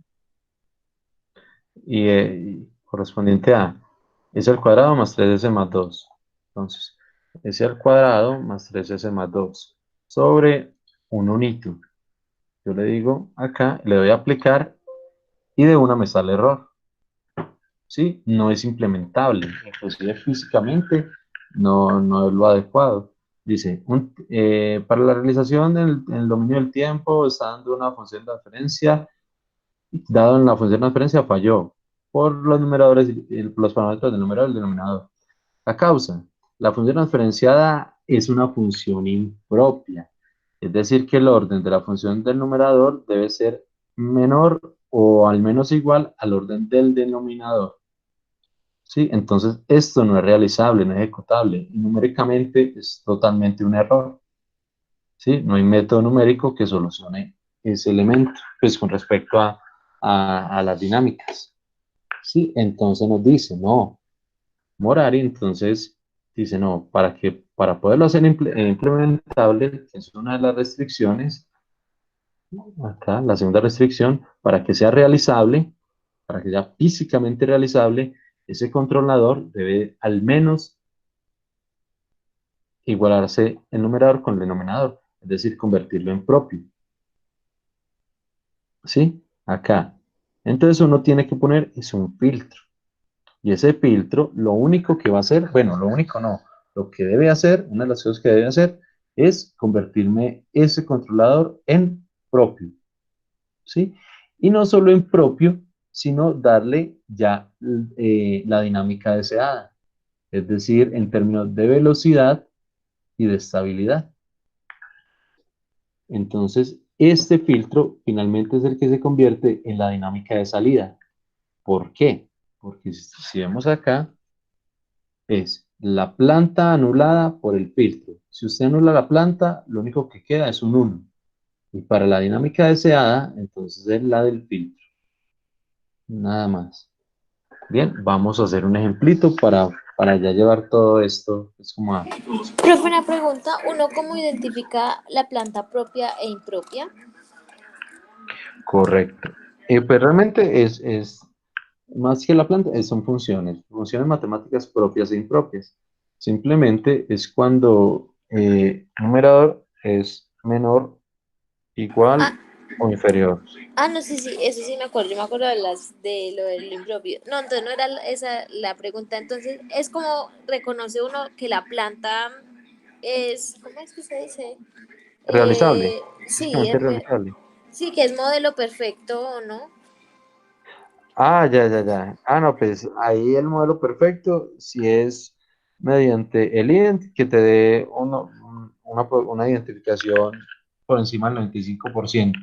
Speaker 2: y correspondiente a S al cuadrado más 3S más 2. Entonces, S al cuadrado más 3S más 2 sobre un unito. Yo le digo acá, le doy a aplicar y de una me sale error. ¿Sí? No es implementable, inclusive físicamente no es lo adecuado. Dice, para la realización del dominio del tiempo, está dando una función de referencia, dado en la función de referencia falló por los numeradores, los parámetros del numerador y del denominador. La causa, la función transferenciada es una función impropia, es decir, que el orden de la función del numerador debe ser menor o al menos igual al orden del denominador. ¿Sí? Entonces, esto no es realizable, no es ejecutable. Y numéricamente es totalmente un error. ¿Sí? No hay método numérico que solucione ese elemento, pues con respecto a las dinámicas. ¿Sí? Entonces nos dice, no, Morari, entonces dice, no, para poderlo hacer implementable, que es una de las restricciones, acá, la segunda restricción, para que sea realizable, para que sea físicamente realizable, ese controlador debe al menos igualarse el numerador con el denominador, es decir, convertirlo en propio. ¿Sí? Acá. Entonces uno tiene que poner es un filtro. Y ese filtro, lo único que va a hacer, bueno, lo único no, lo que debe hacer, una de las cosas que debe hacer, es convertirme ese controlador en propio. ¿Sí? Y no solo en propio, sino darle ya la dinámica deseada. Es decir, en términos de velocidad y de estabilidad. Entonces, este filtro finalmente es el que se convierte en la dinámica de salida. ¿Por qué? Porque si vemos acá, es la planta anulada por el filtro. Si usted anula la planta, lo único que queda es un 1. Y para la dinámica deseada, entonces es la del filtro. Nada más. Bien, vamos a hacer un ejemplito para ya llevar todo esto. Es como
Speaker 4: Profe, una pregunta, ¿uno cómo identifica la planta propia e impropia?
Speaker 2: correcto. Pues realmente es más que la planta, son funciones matemáticas propias e impropias. Simplemente es cuando el numerador es menor, igual
Speaker 4: Ah,
Speaker 2: o inferior.
Speaker 4: no, sí, sí, eso sí me acuerdo, yo me acuerdo de lo del impropio. No, entonces no era esa la pregunta, entonces es como reconoce uno que la planta es, ¿cómo es que se dice?
Speaker 2: Realizable,
Speaker 4: Sí,
Speaker 2: físicamente realizable.
Speaker 4: sí, que es modelo perfecto, ¿o no?
Speaker 2: Ah, ya, ya, ya. Ah, no, pues ahí el modelo perfecto, si es mediante el ident, que te dé una identificación por encima del 95%.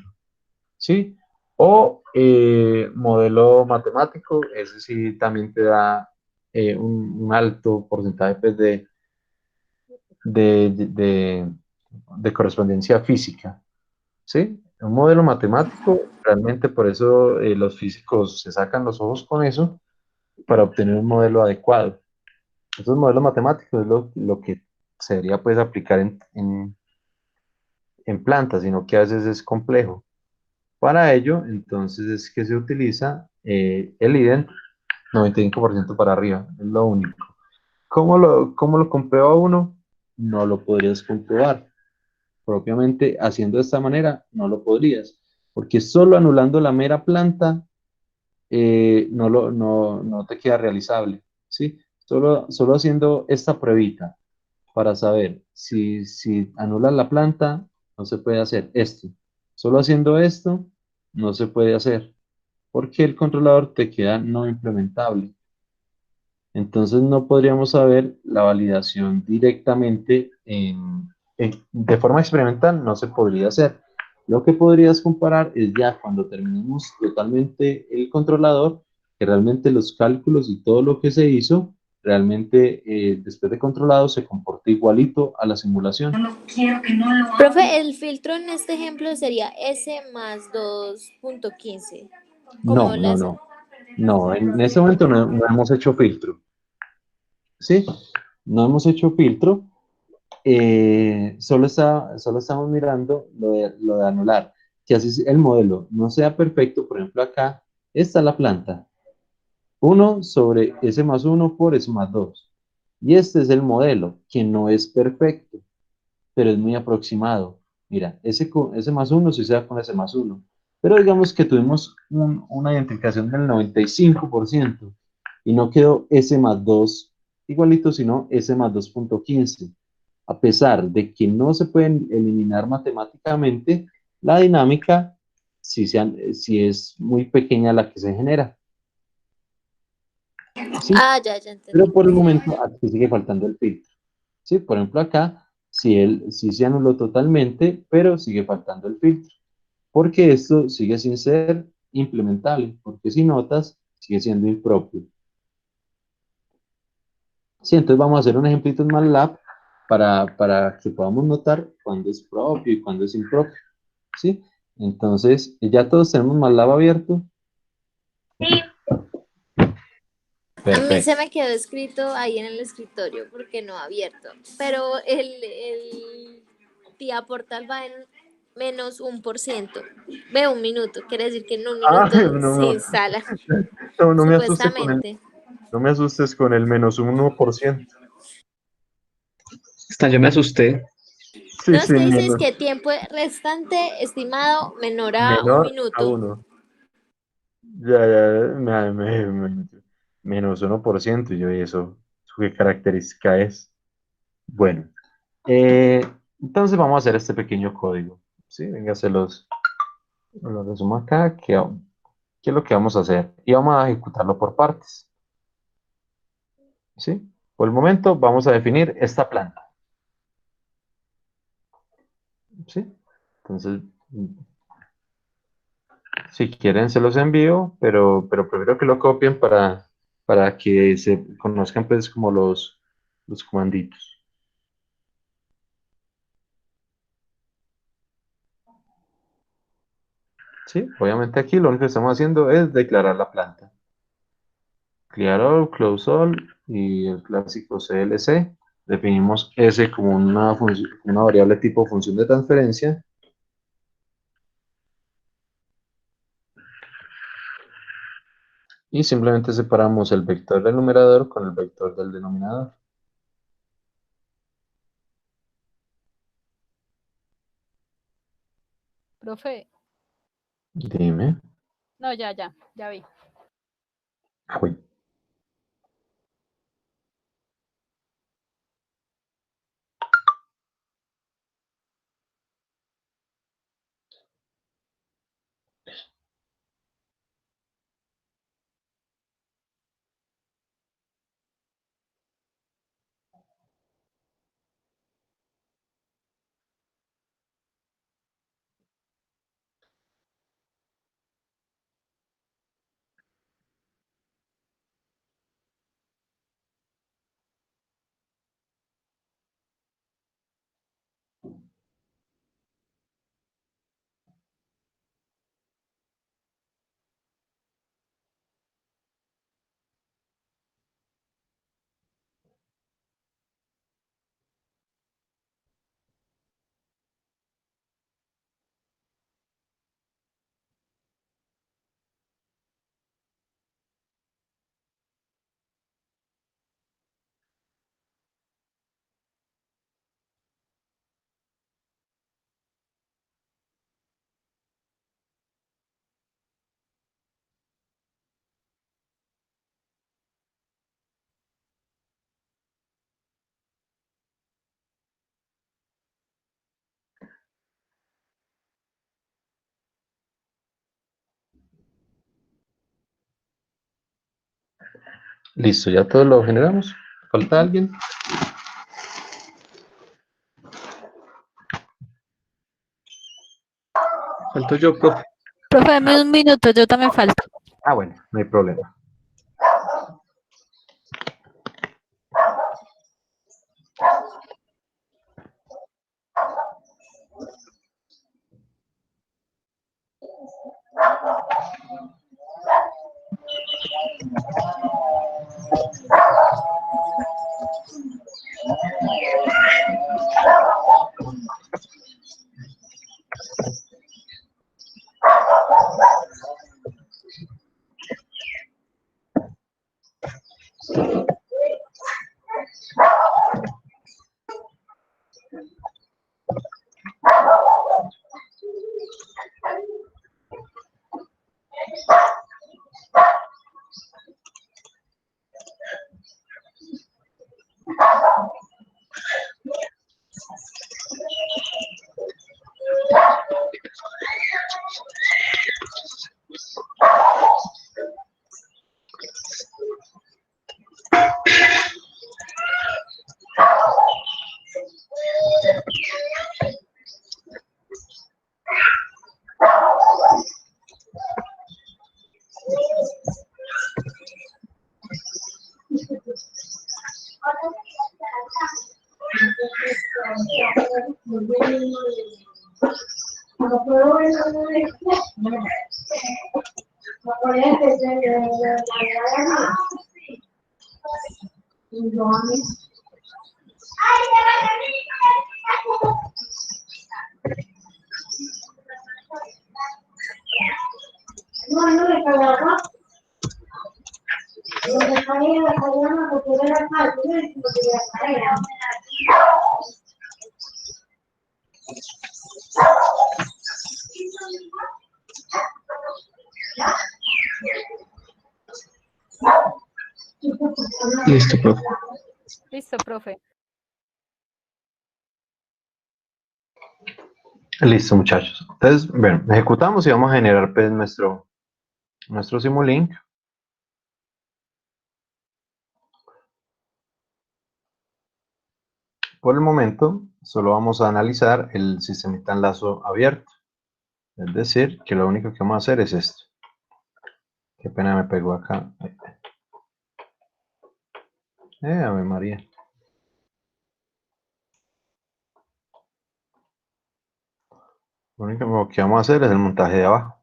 Speaker 2: ¿Sí? O modelo matemático, ese sí también te da un alto porcentaje pues, de, de, de- de correspondencia física. ¿Sí? Un modelo matemático, realmente por eso los físicos se sacan los ojos con eso, para obtener un modelo adecuado. Esos modelos matemáticos es lo que se debería pues aplicar en plantas, sino que a veces es complejo. Para ello, entonces es que se utiliza el IDENT 95% para arriba, es lo único. ¿Cómo lo comprueba uno? No lo podrías comprobar. Propiamente haciendo de esta manera, no lo podrías, porque solo anulando la mera planta no te queda realizable, ¿sí? Solo haciendo esta pruebita para saber si anulas la planta, no se puede hacer esto. Solo haciendo esto, no se puede hacer, porque el controlador te queda no implementable. Entonces no podríamos saber la validación directamente de forma experimental, no se podría hacer. Lo que podrías comparar es ya cuando terminemos totalmente el controlador, que realmente los cálculos y todo lo que se hizo, realmente después de controlado se comporta igualito a la simulación.
Speaker 4: Profe, el filtro en este ejemplo sería S más 2.15. Como
Speaker 2: No, no,
Speaker 4: las...
Speaker 2: no. No, en este momento no hemos hecho filtro. ¿Sí? No hemos hecho filtro. Solo estamos mirando lo de anular, que así el modelo no sea perfecto. Por ejemplo, acá está la planta. 1 sobre S más 1 por S más 2. Y este es el modelo, que no es perfecto, pero es muy aproximado. Mira, ese más uno sí se da con ese más uno. Pero digamos que tuvimos una identificación del 95% y no quedó S más 2 igualito, sino S más 2,15. A pesar de que no se pueden eliminar matemáticamente, la dinámica sí es muy pequeña la que se genera. ¿Sí?
Speaker 4: Ah, ya
Speaker 2: Pero
Speaker 4: entendí.
Speaker 2: por el momento aquí sigue faltando el filtro. ¿Sí? Por ejemplo, acá sí se anuló totalmente, pero sigue faltando el filtro, porque esto sigue sin ser implementable, porque si notas, sigue siendo impropio. Sí, entonces vamos a hacer un ejemplito en MATLAB para que podamos notar cuándo es propio y cuándo es impropio. ¿Sí? Entonces, ya todos tenemos MATLAB abierto.
Speaker 3: Sí,
Speaker 4: A mí se
Speaker 2: Perfecto.
Speaker 4: me quedó escrito ahí en el escritorio porque no abierto, pero el tía Portal va en -1%. Ve un minuto, quiere decir que en un
Speaker 2: Ah,
Speaker 4: minuto
Speaker 2: no,
Speaker 4: se
Speaker 2: no,
Speaker 4: instala,
Speaker 2: no,
Speaker 4: supuestamente.
Speaker 2: no me asustes con el -1%.
Speaker 1: Hasta yo me asusté.
Speaker 2: Sí,
Speaker 4: No, es
Speaker 2: sí,
Speaker 4: que dices que tiempo restante estimado menor a un
Speaker 2: menor a
Speaker 4: minuto.
Speaker 2: 1. Ya, -1%. Y yo, ¿y eso qué característica es? Bueno, entonces vamos a hacer este pequeño código. ¿Sí? Venga, lo resumo acá. ¿Qué es lo que vamos a hacer? Y vamos a ejecutarlo por partes. ¿Sí? Por el momento vamos a definir esta planta. ¿Sí? Entonces, si quieren se los envío, pero prefiero que lo copien para que se conozcan pues como los comanditos. ¿Sí? Obviamente aquí lo único que estamos haciendo es declarar la planta. Clear all, close all y el clásico CLC. Definimos S como una variable tipo función de transferencia. Y simplemente separamos el vector del numerador con el vector del denominador.
Speaker 6: Profe,
Speaker 2: Dime.
Speaker 6: no, ya vi.
Speaker 2: Uy. Listo, ya todo lo generamos. ¿Falta alguien?
Speaker 1: Falto yo, profe.
Speaker 6: Profe, dame un minuto, yo también falto.
Speaker 2: Ah, bueno, no hay problema.
Speaker 1: Listo, profe.
Speaker 6: Listo, profe.
Speaker 2: Listo, muchachos. Entonces, bueno, ejecutamos y vamos a generar pues nuestro Simulink. Por el momento, solo vamos a analizar el sistemita enlazo abierto. Es decir, que lo único que vamos a hacer es esto. Qué pena me pegó acá. Ave María. Lo único que vamos a hacer es el montaje de abajo.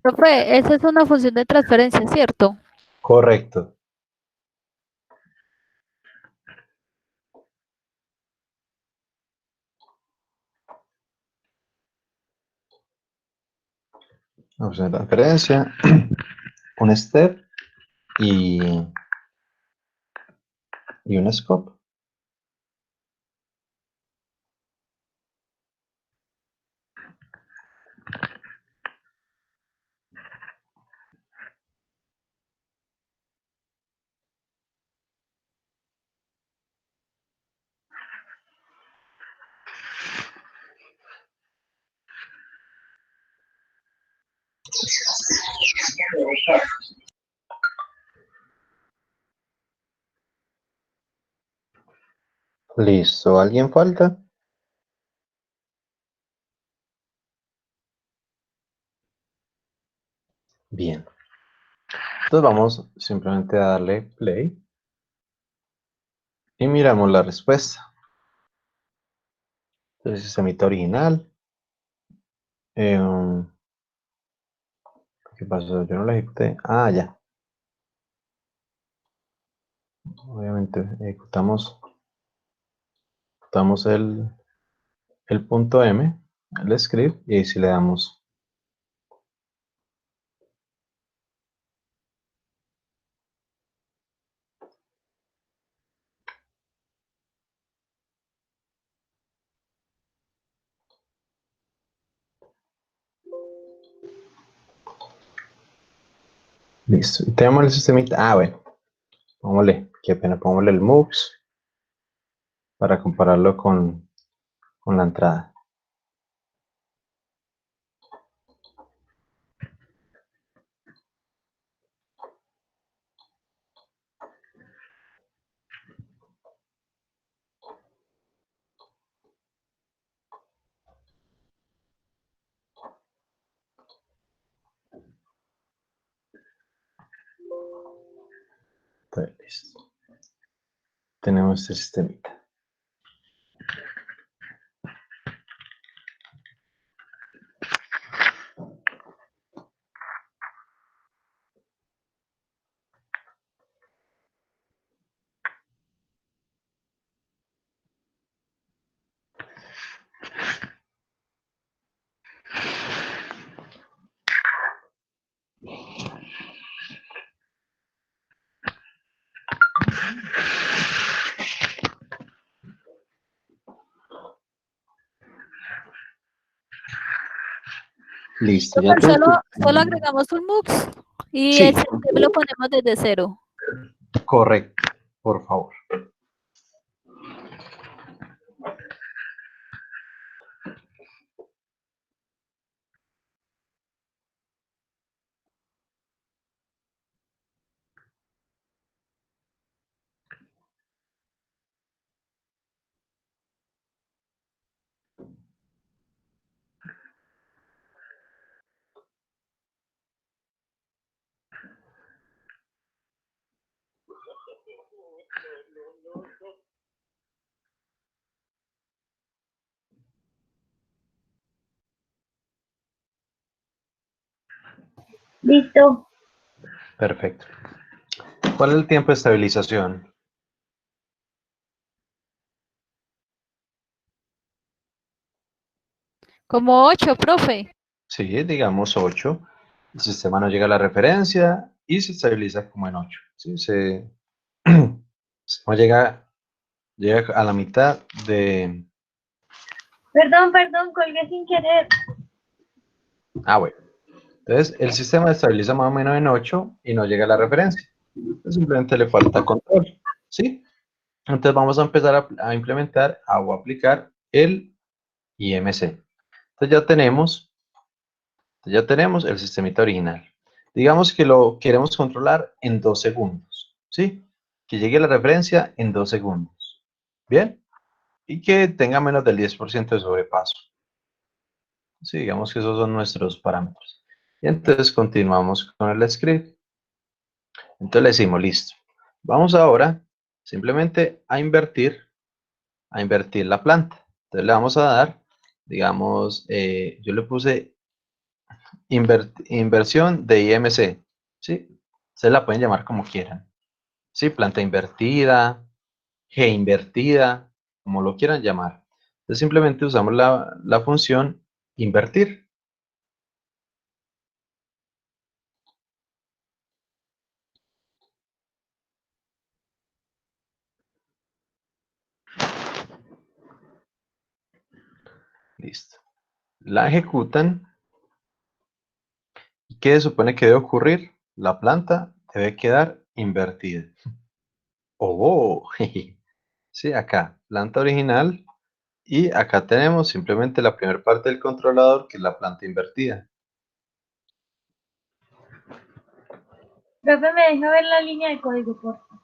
Speaker 6: Profe, esa es una función de transferencia, ¿cierto?
Speaker 2: Correcto. Opción de transferencia, un step y un scope. Listo, ¿alguien falta? Bien. Entonces vamos simplemente a darle play y miramos la respuesta. Entonces, sistemita original. ¿Qué pasó? Yo no la ejecuté. Ah, ya. Obviamente ejecutamos el punto M, el script, y si le damos listo. Y tenemos el sistemita. Ah, bueno. Pongámosle, qué pena, pongámosle el MUX para compararlo con la entrada. Entonces, listo. Tenemos este sistemita. Listo, ya
Speaker 6: Profe,
Speaker 2: todo.
Speaker 6: solo agregamos un MUX y el
Speaker 2: Sí,
Speaker 6: sistema lo ponemos desde cero.
Speaker 2: correcto, por favor.
Speaker 3: Listo.
Speaker 2: Perfecto. ¿Cuál es el tiempo de estabilización?
Speaker 6: Como 8, profe.
Speaker 2: Sí, digamos 8. El sistema no llega a la referencia y se estabiliza como en 8. ¿Sí? El sistema llega a la mitad de...
Speaker 3: Perdón, colgué sin querer.
Speaker 2: Ah, bueno. Entonces, el sistema se estabiliza más o menos en 8 y no llega a la referencia. Entonces, simplemente le falta control. ¿Sí? Entonces, vamos a empezar a implementar o aplicar el IMC. Entonces, ya tenemos el sistemita original. Digamos que lo queremos controlar en 2 segundos. ¿Sí? Que llegue a la referencia en 2 segundos. ¿Bien? Y que tenga menos del 10% de sobrepaso. Sí, digamos que esos son nuestros parámetros. Y entonces continuamos con el script. Entonces le decimos, listo. Vamos ahora simplemente a invertir la planta. Entonces le vamos a dar, digamos, yo le puse inversión de IMC. ¿Sí? Se la pueden llamar como quieran. ¿Sí? Planta invertida, G invertida, como lo quieran llamar. Entonces simplemente usamos la función invertir. Listo. La ejecutan. ¿Y qué se supone que debe ocurrir? La planta debe quedar invertida. Oh, sí, acá, planta original. Y acá tenemos simplemente la primera parte del controlador, que es la planta invertida.
Speaker 3: Profe, ¿me deja ver la línea de código, por favor?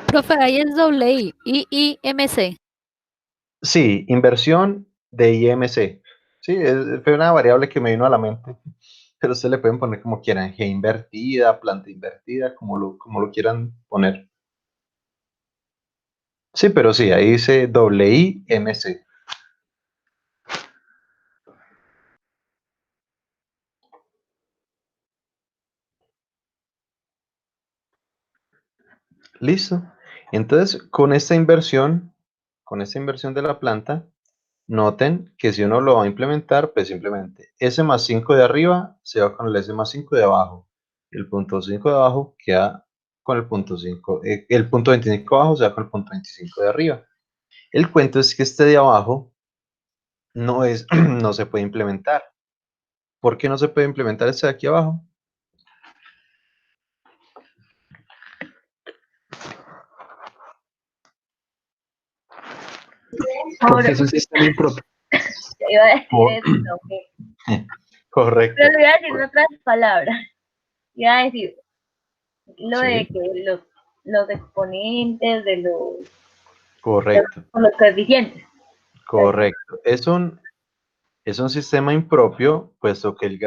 Speaker 6: Profe, ahí es doble IMC.
Speaker 2: Sí, inversión de IMC. Sí, fue una variable que me vino a la mente. Pero ustedes le pueden poner como quieran, G invertida, planta invertida, como lo quieran poner. Sí, pero sí, ahí dice IMC. Listo. Entonces, con esta inversión de la planta, noten que si uno lo va a implementar, pues simplemente S más 5 de arriba se va con el S más 5 de abajo. El punto 5 de abajo queda con el punto 5. El punto 25 de abajo se va con el punto 25 de arriba. El cuento es que este de abajo no se puede implementar. ¿Por qué no se puede implementar este de aquí abajo?
Speaker 1: Porque es un sistema impropio.
Speaker 3: Te iba a decir
Speaker 2: Por-
Speaker 3: eso, ¿no?
Speaker 2: Correcto.
Speaker 3: Pero lo iba a decir en otras palabras. Iba a decir lo de
Speaker 2: Sí,
Speaker 3: que los exponentes de
Speaker 2: correcto.
Speaker 3: los coeficientes.
Speaker 2: Correcto. Es un sistema impropio, puesto que el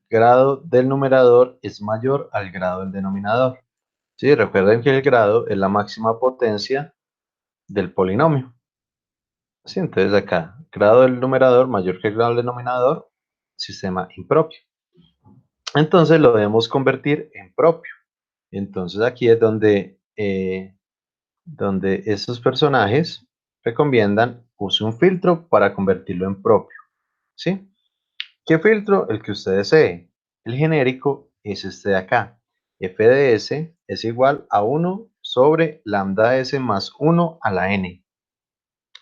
Speaker 2: grado del numerador es mayor al grado del denominador. Sí, recuerden que el grado es la máxima potencia del polinomio. Sí, entonces acá, grado del numerador mayor que el grado del denominador, sistema impropio. Entonces lo debemos convertir en propio. Entonces aquí es donde estos personajes recomiendan use un filtro para convertirlo en propio. ¿Sí? ¿Qué filtro? El que usted desee. El genérico es este de acá. F de S es igual a 1 sobre lambda S más 1 a la N.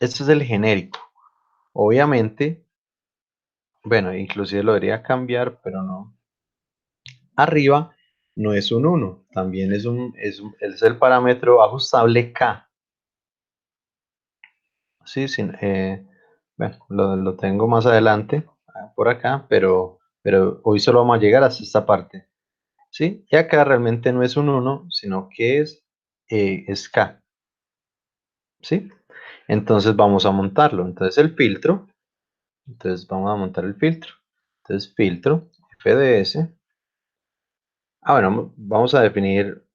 Speaker 2: Este es el genérico. Obviamente, bueno, inclusive lo debería cambiar, pero no. Arriba no es un 1, también es el parámetro ajustable K. Sí, sí, bueno, lo tengo más adelante, por acá, pero hoy solo vamos a llegar hasta esta parte. ¿Sí? Y acá realmente no es un 1, sino que es K. ¿Sí? Entonces vamos a montarlo. Entonces el filtro, entonces vamos a montar el filtro. Entonces filtro, FDS. Bueno, vamos a definir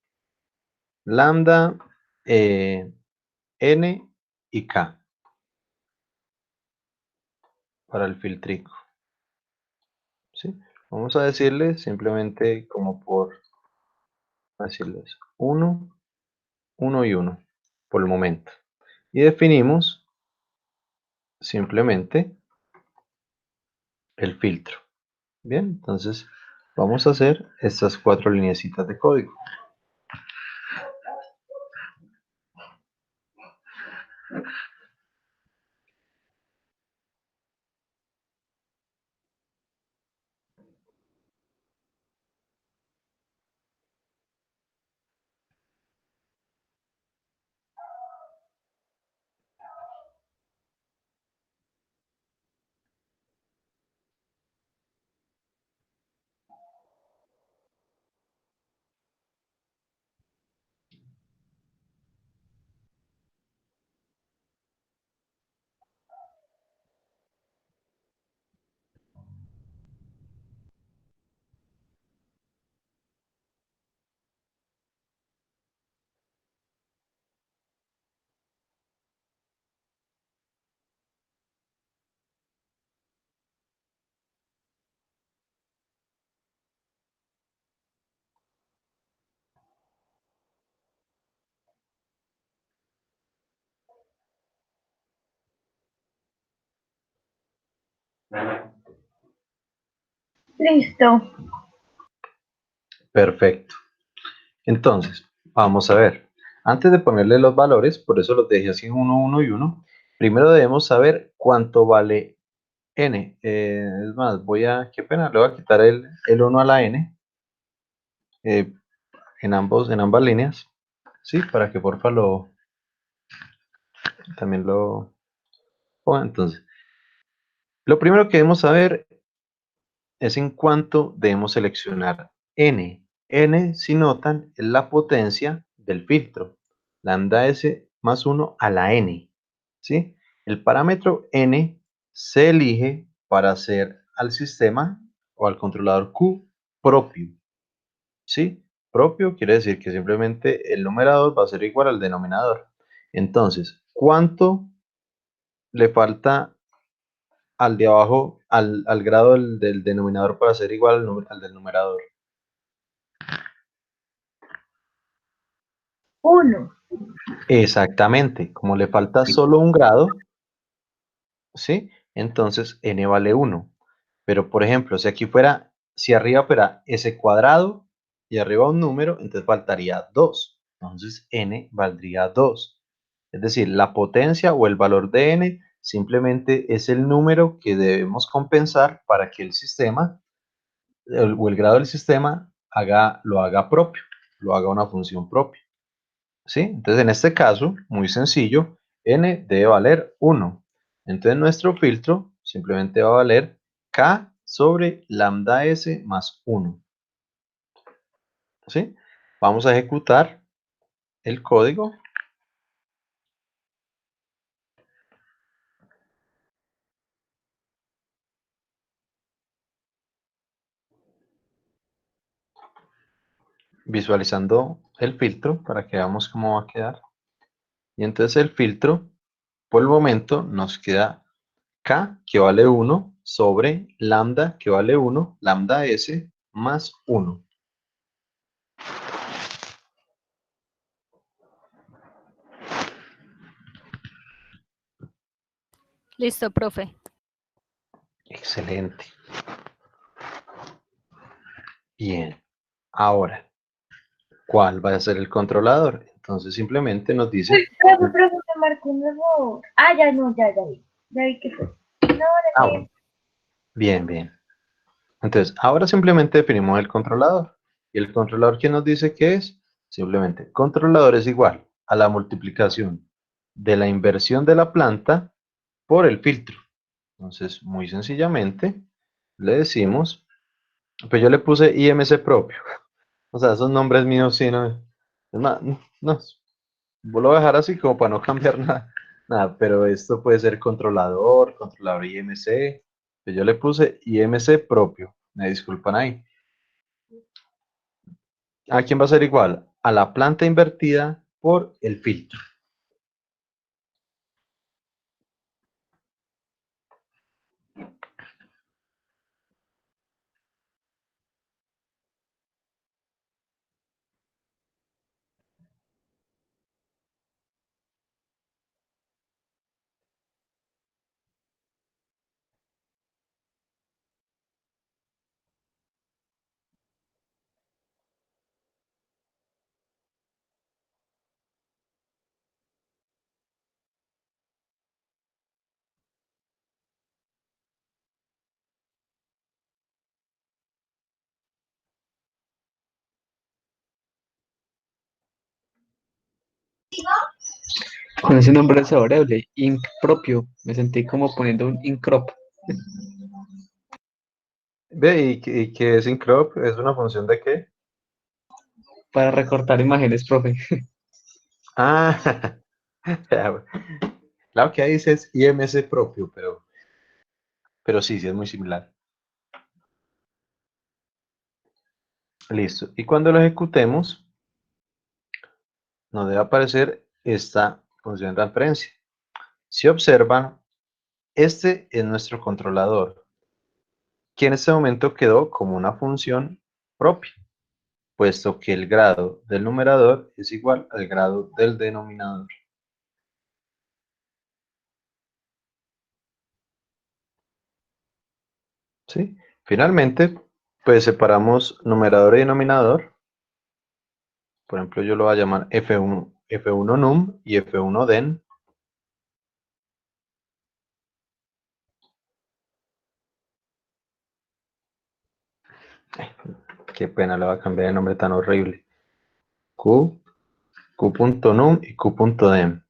Speaker 2: lambda, N y K para el filtrico. ¿Sí? Vamos a decirle simplemente como por decirles 1, 1 y 1 por el momento. Y definimos simplemente el filtro. Bien, entonces vamos a hacer estas 4 lineecitas de código.
Speaker 3: Listo.
Speaker 2: Perfecto. Entonces, vamos a ver. Antes de ponerle los valores, por eso los dejé así 1, 1 y 1, primero debemos saber cuánto vale n. Es más, qué pena, le voy a quitar el 1 a la n en ambas líneas. Sí, para que porfa también lo ponga. Entonces, lo primero que debemos saber es en cuánto debemos seleccionar n. N, si notan, es la potencia del filtro. Lambda S más 1 a la n. ¿Sí? El parámetro n se elige para hacer al sistema o al controlador Q propio. ¿Sí? Propio quiere decir que simplemente el numerador va a ser igual al denominador. Entonces, ¿cuánto le falta al de abajo, al grado del denominador para ser igual al del numerador?
Speaker 3: 1.
Speaker 2: Exactamente, como le falta solo un grado, ¿sí? Entonces n vale 1. Pero por ejemplo, si arriba fuera s cuadrado y arriba un número, entonces faltaría 2. Entonces n valdría 2. Es decir, la potencia o el valor de n simplemente es el número que debemos compensar para que el sistema o el grado del sistema lo haga propio, lo haga una función propia. ¿Sí? Entonces, en este caso, muy sencillo, n debe valer 1. Entonces, nuestro filtro simplemente va a valer k sobre lambda s más 1. ¿Sí? Vamos a ejecutar el código. visualizando el filtro para que veamos cómo va a quedar. Y entonces el filtro, por el momento, nos queda K, que vale 1, sobre lambda, que vale 1, lambda S, más 1.
Speaker 6: Listo, profe.
Speaker 2: Excelente. Bien. Ahora, ¿cuál va a ser el controlador? Entonces simplemente nos dice...
Speaker 3: Profe, me marcó un error. Ah, ya no, ya vi. Ya vi que fue. No,
Speaker 2: Bueno. Bien, bien. Entonces, ahora simplemente definimos el controlador. ¿Y el controlador qué nos dice que es? Simplemente, controlador es igual a la multiplicación de la inversión de la planta por el filtro. Entonces, muy sencillamente, le decimos, pues yo le puse IMC propio. O sea, esos nombres míos sí no, es más, no, lo voy a dejar así como para no cambiar nada, nada, pero esto puede ser controlador, controlador IMC, pues yo le puse IMC propio, me disculpan ahí. ¿A quién va a ser igual? A la planta invertida por el filtro.
Speaker 1: Con ese nombre desagradable, ink propio, me sentí como poniendo un ink crop
Speaker 2: ¿Ve? ¿Y qué es incrop? ¿Es una función de qué?
Speaker 1: para recortar imágenes, profe.
Speaker 2: Ah, claro que ahí dice es IMC propio, pero sí, sí es muy similar. Listo. Y cuando lo ejecutemos, nos debe aparecer esta función de referencia. Si observan, este es nuestro controlador, que en este momento quedó como una función propia, puesto que el grado del numerador es igual al grado del denominador. ¿Sí? Finalmente, pues separamos numerador y denominador. Por ejemplo, yo lo voy a llamar F1 num y F1 den. Qué pena, le voy a cambiar el nombre tan horrible. Q, Q.num y Q.dem.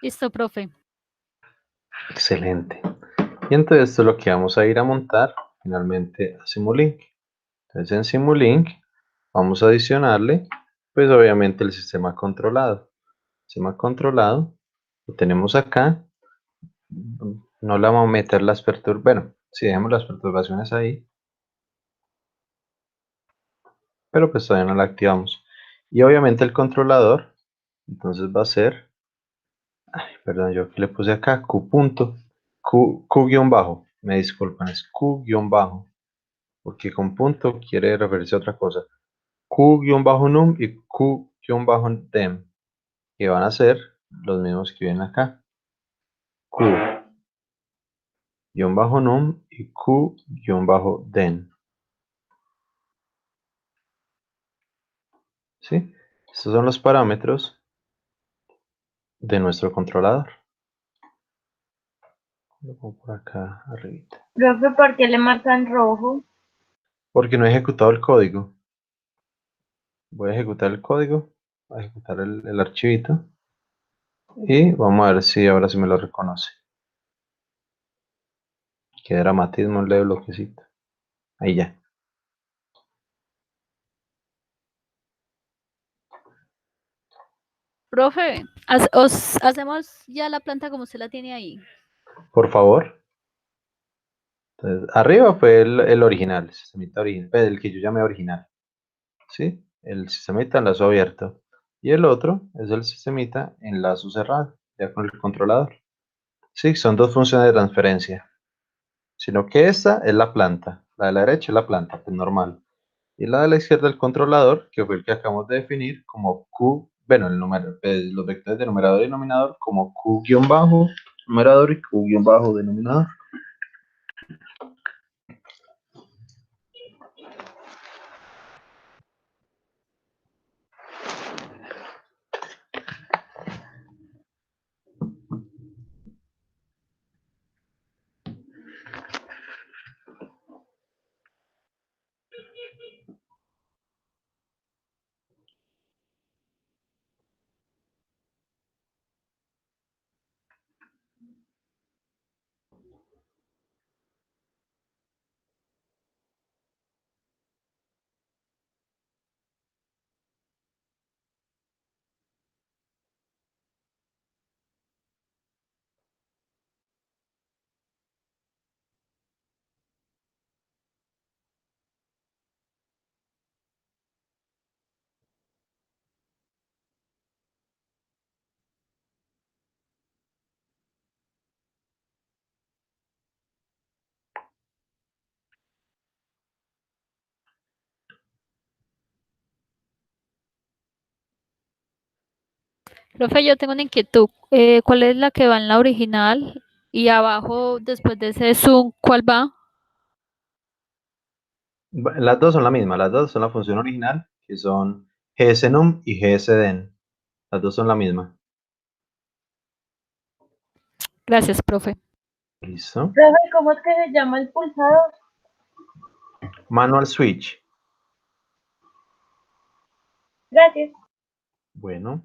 Speaker 6: Listo, profe.
Speaker 2: Excelente. Y entonces esto es lo que vamos a ir a montar finalmente a Simulink. Entonces en Simulink vamos a adicionarle, pues obviamente el sistema controlado. Sistema controlado lo tenemos acá. No le vamos a meter las perturbaciones. Bueno, si dejemos las perturbaciones ahí, pero pues todavía no la activamos. Y obviamente el controlador, entonces va a ser, ay, perdón, yo que le puse acá Q punto, Q guión bajo, me disculpan, es Q guión bajo. porque con punto quiere referirse a otra cosa. Q-num y Q-dem, que van a ser los mismos que vienen acá. Q-num y Q-den. ¿Sí? Estos son los parámetros de nuestro controlador. Lo pongo por acá arribita.
Speaker 3: Profe, ¿por qué le marcan rojo?
Speaker 2: Porque no he ejecutado el código. Voy a ejecutar el código, voy a ejecutar el archivito y vamos a ver si ahora sí me lo reconoce. Qué dramatismo, le bloquecito. Ahí ya.
Speaker 6: Profe, hacemos ya la planta como usted la tiene ahí.
Speaker 2: Por favor. Entonces, arriba fue el original, el sistemita original, el que yo llamé original. ¿Sí? El sistemita enlazo abierto. Y el otro es el sistemita enlazo cerrado, ya con el controlador. Sí, son dos funciones de transferencia. Sino que esta es la planta. La de la derecha es la planta, que es normal. Y la de la izquierda el controlador, que fue el que acabamos de definir como Q, bueno, el número, los vectores de numerador y denominador como Q-numerador y Q-denominador.
Speaker 6: Profe, yo tengo una inquietud. ¿Cuál es la que va en la original? Y abajo, después de ese zoom, ¿cuál va?
Speaker 2: Las dos son la misma, las dos son la función original, que son gsnum y gsden. Las dos son la misma.
Speaker 6: Gracias, profe.
Speaker 2: ¿Listo?
Speaker 3: Profe, ¿cómo es que se llama el pulsador?
Speaker 2: Manual switch.
Speaker 3: Gracias.
Speaker 2: Bueno,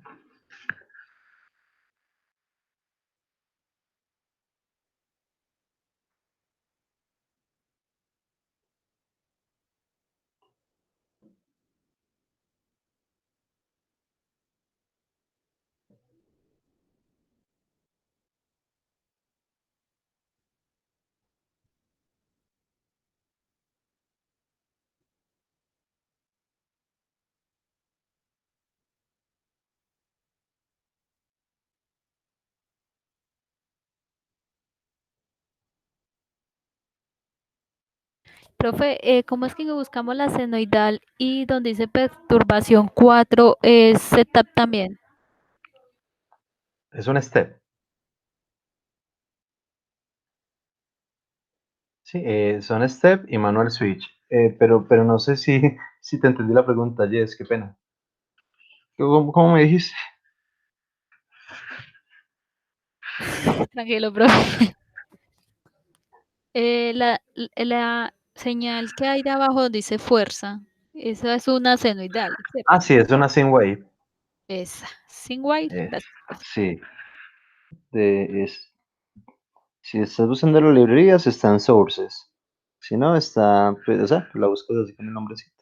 Speaker 6: Profe, ¿cómo es que buscamos la senoidal y donde dice perturbación 4 es setup también?
Speaker 2: es un step. Sí, son step y manual switch. Pero no sé si, si te entendí la pregunta, Jess, qué pena. ¿Cómo me dijiste?
Speaker 6: Tranquilo, profe. La señal que hay de abajo donde dice fuerza, esa es una senoidal, ¿cierto?
Speaker 2: Ah, sí, es una sine wave.
Speaker 6: Esa, sin wire.
Speaker 2: Eh,
Speaker 6: Gracias, profe.
Speaker 2: sí, si estás buscando las librerías, están sources. Si no, está, pues, o sea, la buscas así con el nombrecito.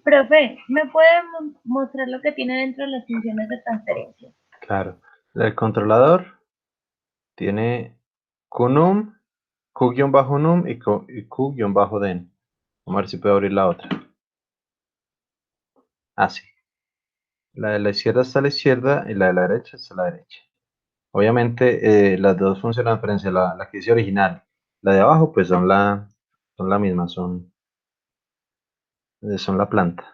Speaker 3: Profe, ¿me puede mostrar lo que tiene dentro de las funciones de transferencia?
Speaker 2: Claro. El controlador tiene QNUM, Q-num y Q-den. Vamos a ver si puedo abrir la otra. Ah, sí. La de la izquierda está a la izquierda y la de la derecha está a la derecha. Obviamente las dos funcionan a diferencia. La que dice original, la de abajo, pues son la misma, son la planta.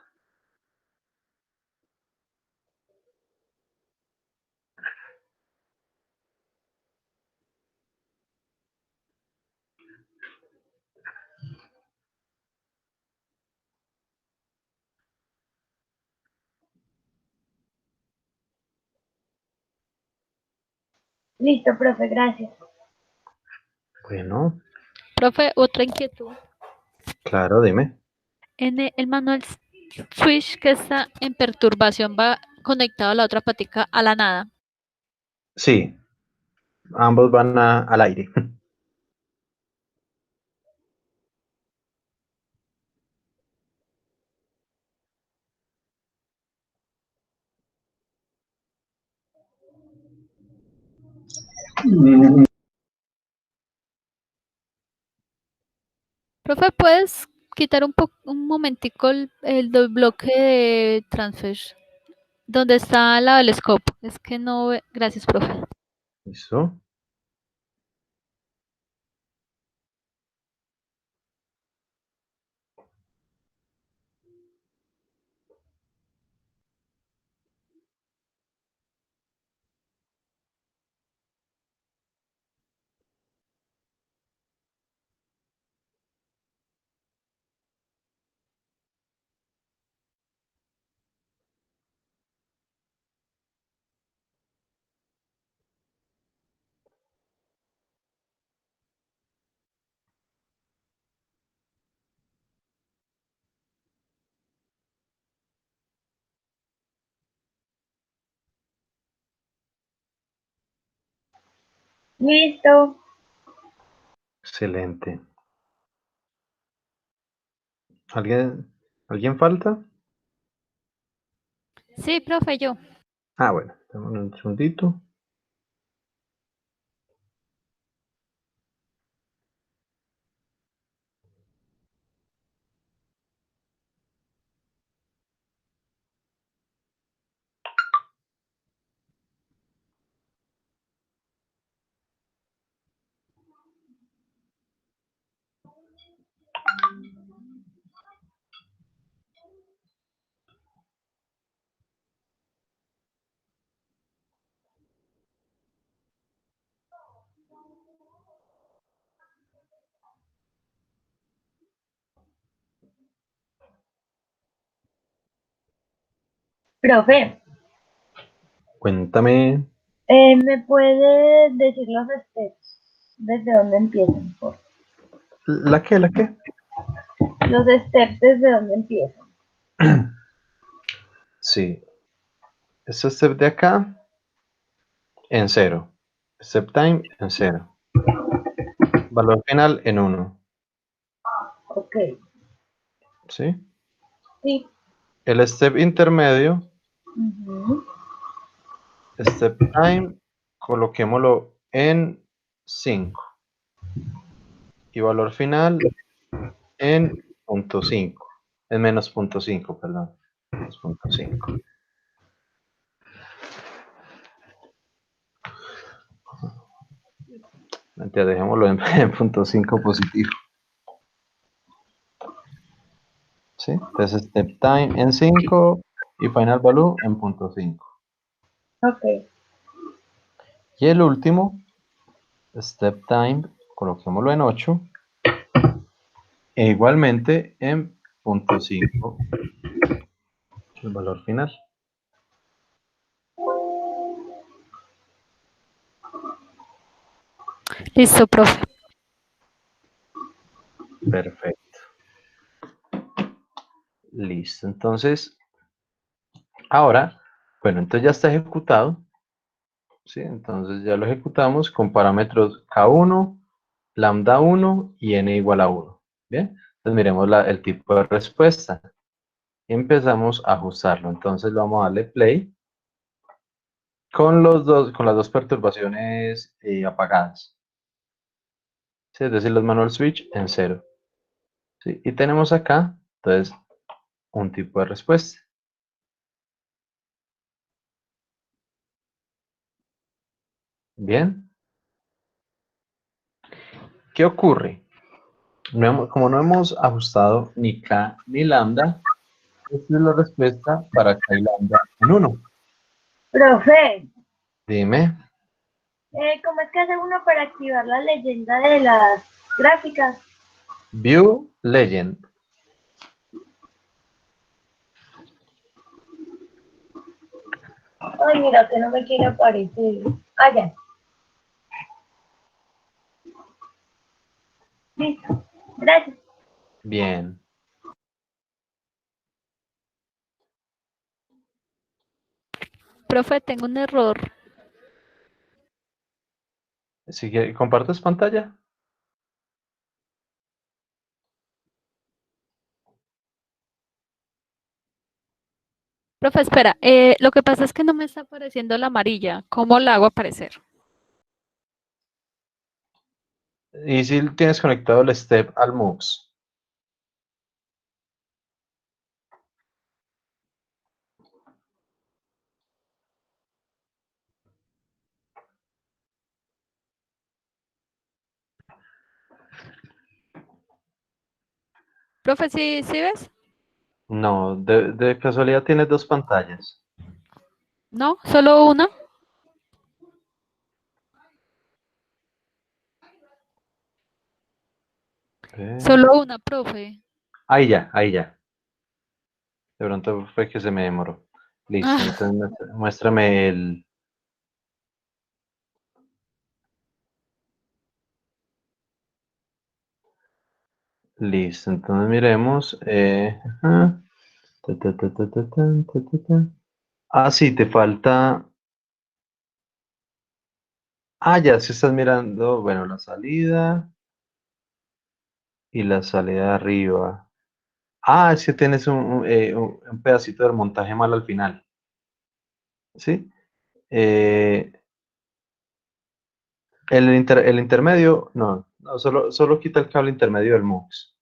Speaker 3: Listo, profe, gracias.
Speaker 2: Bueno,
Speaker 6: Profe, otra inquietud.
Speaker 2: claro, dime.
Speaker 6: En el manual switch que está en perturbación va conectado a la otra patica a la nada.
Speaker 2: Sí, ambos van al aire.
Speaker 6: Profe, ¿puedes quitar un momentico el bloque de transfer? ¿Dónde está al lado del scope? Es que no ve. Gracias, profe.
Speaker 2: ¿Listo?
Speaker 3: Listo.
Speaker 2: Excelente. ¿Alguien falta?
Speaker 6: Sí, profe, yo.
Speaker 2: Ah, bueno, dame un segundito.
Speaker 3: Profe,
Speaker 2: Cuéntame.
Speaker 3: ¿me puede decir los steps? ¿Desde dónde empiezan?
Speaker 2: ¿La qué? ¿La qué?
Speaker 3: Los steps, ¿desde dónde empiezan?
Speaker 2: Sí. Este step de acá en 0. Step time en 0. Valor final en 1.
Speaker 3: Ok,
Speaker 2: ¿Sí?
Speaker 3: sí.
Speaker 2: El step intermedio,
Speaker 3: Ujú.
Speaker 2: step time, coloquémoslo en 5. Y valor final en punto 5. En menos punto 5, perdón. Menos punto 5. Mentira, dejémoslo en punto 5 positivo. ¿Sí? Entonces step time en 5 y final value en punto 5.
Speaker 3: Ok,
Speaker 2: Y el último, step time, coloquémoslo en 8. E igualmente en punto 5 el valor final.
Speaker 6: Listo, profe.
Speaker 2: Perfecto. Listo. Entonces, ahora, bueno, entonces ya está ejecutado. ¿Sí? Entonces ya lo ejecutamos con parámetros K1, lambda 1 y n igual a 1. Bien. Entonces miremos el tipo de respuesta. y empezamos a ajustarlo. Entonces vamos a darle play con las dos perturbaciones apagadas. ¿Sí? Es decir, los manual switch en 0. ¿Sí? Y tenemos acá, entonces, un tipo de respuesta. Bien. ¿Qué ocurre? Como no hemos ajustado ni K ni lambda, esta es la respuesta para K y lambda en 1.
Speaker 3: Profe,
Speaker 2: Dime.
Speaker 3: ¿cómo es que hace uno para activar la leyenda de las gráficas?
Speaker 2: View Legend.
Speaker 3: Ay, mira, que no me quiere aparecer. Ah, ya. Listo. Gracias.
Speaker 2: Bien.
Speaker 6: Profe, tengo un error.
Speaker 2: ¿Compartes pantalla?
Speaker 6: Profe, espera, lo que pasa es que no me está apareciendo la amarilla. ¿Cómo la hago aparecer?
Speaker 2: Y si tienes conectado el step al MUX.
Speaker 6: Profe, ¿sí ves?
Speaker 2: No, de casualidad tienes dos pantallas.
Speaker 6: ¿No? ¿Solo una? Solo una, profe.
Speaker 2: Ahí ya, ahí ya. De pronto fue que se me demoró. Listo,
Speaker 6: Ah,
Speaker 2: entonces muéstrame el... Listo, entonces miremos. Ajá. Ta, ta, ta, ta, ta, tan, ta, ta, ta. Ah, sí, te falta... Ah, ya, si estás mirando, bueno, la salida y la salida de arriba. Ah, es que tienes un pedacito del montaje mal al final. ¿Sí? Eh, el intermedio, no, solo quita el cable intermedio del MUX.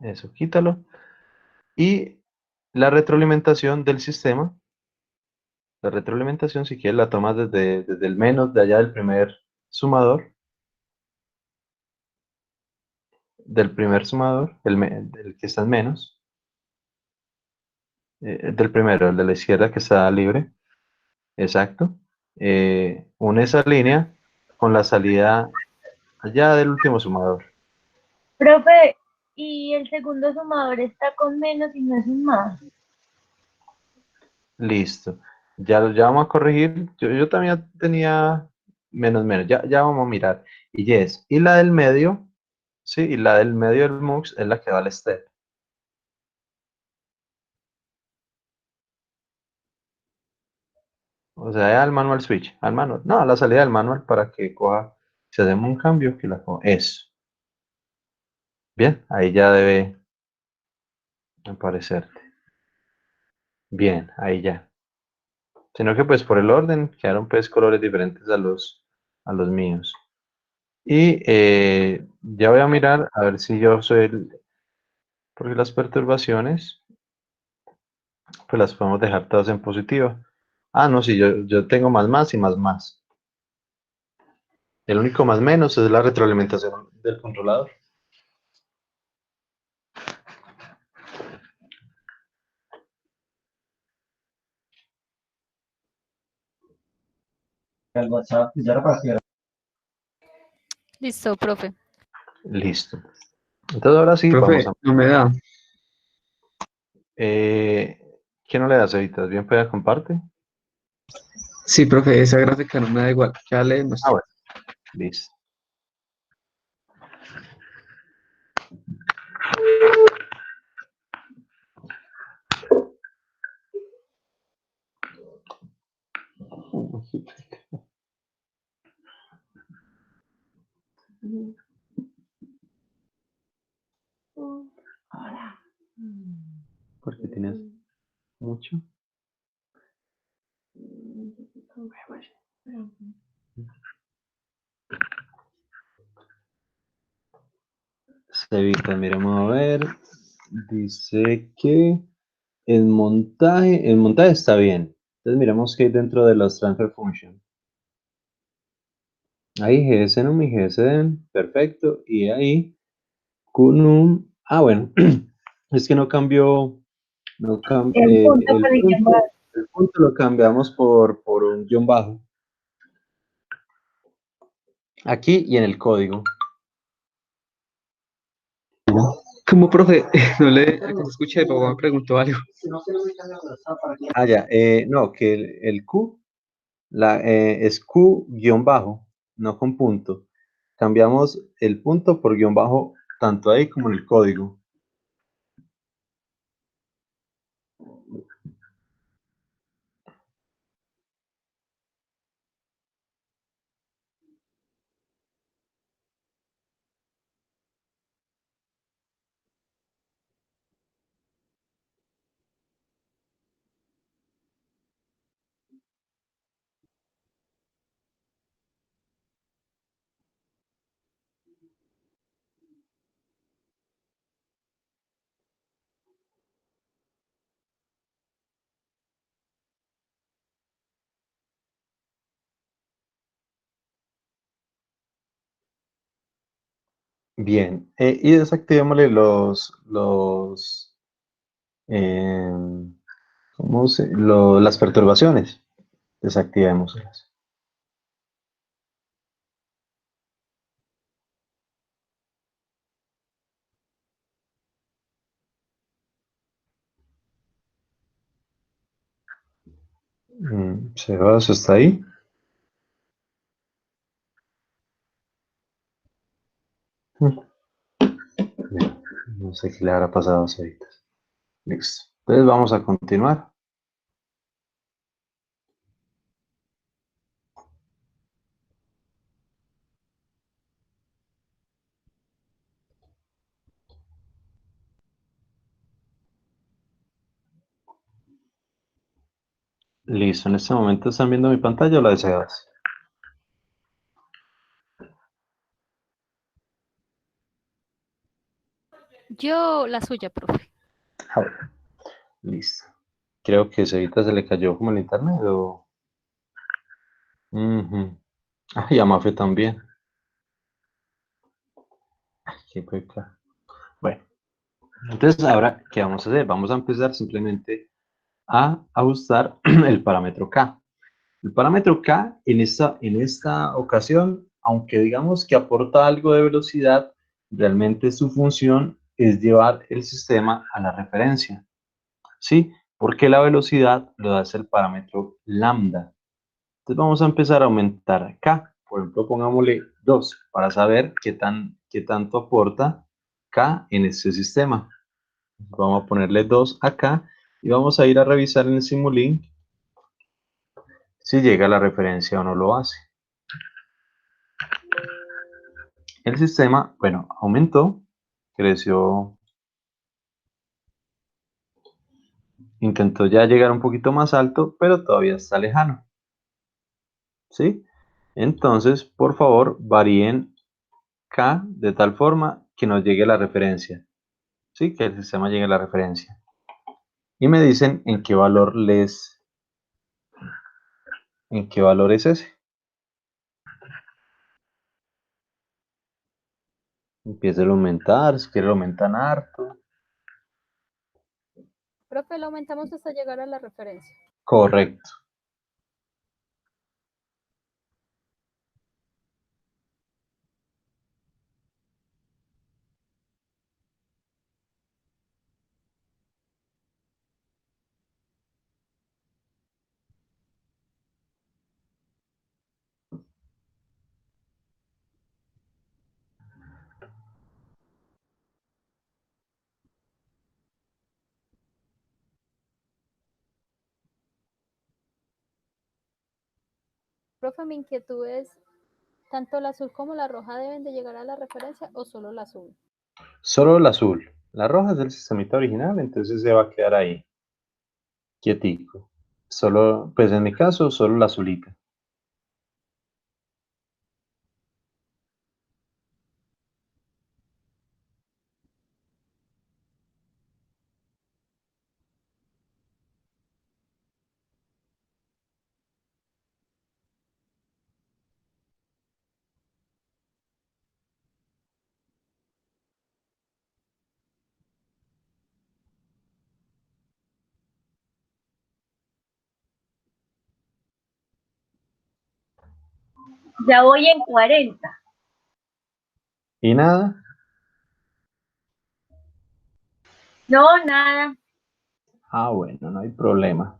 Speaker 2: Eso, quítalo. Y la retroalimentación del sistema, la retroalimentación, si quieres, la tomas desde el menos de allá del primer sumador, el que está en menos, del primero, el de la izquierda que está libre, exacto. Une esa línea con la salida allá del último sumador.
Speaker 3: Profe, ¿y el segundo sumador está con menos y no es un más?
Speaker 2: Listo. Ya vamos a corregir. Yo también tenía menos. Ya vamos a mirar. Y yes. Y la del medio, sí, y la del medio del MUX es la que va al step. O sea, al manual switch. Al manual. No, a la salida del manual para que coja. Si hacemos un cambio, que la coja. Eso. Bien, ahí ya debe aparecerte. Bien, ahí ya. Sino que pues por el orden quedaron pues colores diferentes a los míos. Y ya voy a mirar a ver si yo soy el. Porque las perturbaciones, pues las podemos dejar todas en positivo. Ah, no, sí, yo tengo más y más. El único más menos es la retroalimentación del controlador.
Speaker 6: listo, profe.
Speaker 2: Listo. Entonces ahora sí, vamos
Speaker 1: Profe,
Speaker 2: a...
Speaker 1: no me da.
Speaker 2: ¿Quién no le das editas? ¿Bien pueda comparte?
Speaker 1: Sí, profe, esa gráfica no me da igual. Ya le
Speaker 2: Ah,
Speaker 1: muestro.
Speaker 2: bueno, listo. Cevita, miremos a ver. Dice que el montaje está bien. Entonces miremos qué hay dentro de los transfer function. Ahí GSNUM y GSDEN, perfecto. Y ahí QNUM, bueno, es que no cambió,
Speaker 3: El punto por el guión bajo.
Speaker 2: el punto lo cambiamos por un guión bajo. Aquí y en el código.
Speaker 1: Como profe, no le escuché, mi papá me preguntó algo.
Speaker 2: Ya, no, que el Q es Q guión bajo, no con punto. Cambiamos el punto por guión bajo tanto ahí como en el código. Bien, y desactivémosle las perturbaciones. Desactivémoslas. Sebas, ¿está ahí? Bien, no sé qué le habrá pasado a Cevitas. Listo. Entonces vamos a continuar. Listo, en este momento están viendo mi pantalla o la de Sebas.
Speaker 6: Yo, la suya, profe.
Speaker 2: A ver, listo. Creo que Cevitas se le cayó como el internet o... Ujú. Y a Mafe también. Qué peca. Bueno, entonces ahora, ¿qué vamos a hacer? Vamos a empezar simplemente a ajustar el parámetro K. El parámetro K en esta ocasión, aunque digamos que aporta algo de velocidad, realmente su función es llevar el sistema a la referencia. ¿Sí? Porque la velocidad lo da el parámetro lambda. Entonces vamos a empezar a aumentar K. Por ejemplo, pongámosle 2 para saber qué tanto aporta K en este sistema. Vamos a ponerle 2 acá y vamos a ir a revisar en el Simulink si llega a la referencia o no lo hace. El sistema, bueno, aumentó, creció, intentó ya llegar un poquito más alto, pero todavía está lejano. ¿Sí? Entonces, por favor, varíen K de tal forma que nos llegue la referencia. ¿Sí? Que el sistema llegue a la referencia. Y me dicen en qué valor es ese. Empieza a aumentar, si quiere lo aumentan harto.
Speaker 6: Profe, lo aumentamos hasta llegar a la referencia.
Speaker 2: Correcto.
Speaker 6: Profe, mi inquietud es, ¿tanto la azul como la roja deben de llegar a la referencia o solo la azul?
Speaker 2: Solo el azul. La roja es del sistemita original, entonces se va a quedar ahí, quietico. Solo, pues en mi caso, solo la azulita.
Speaker 3: Ya voy en 40.
Speaker 2: ¿Y nada?
Speaker 3: No, nada.
Speaker 2: Ah, bueno, no hay problema.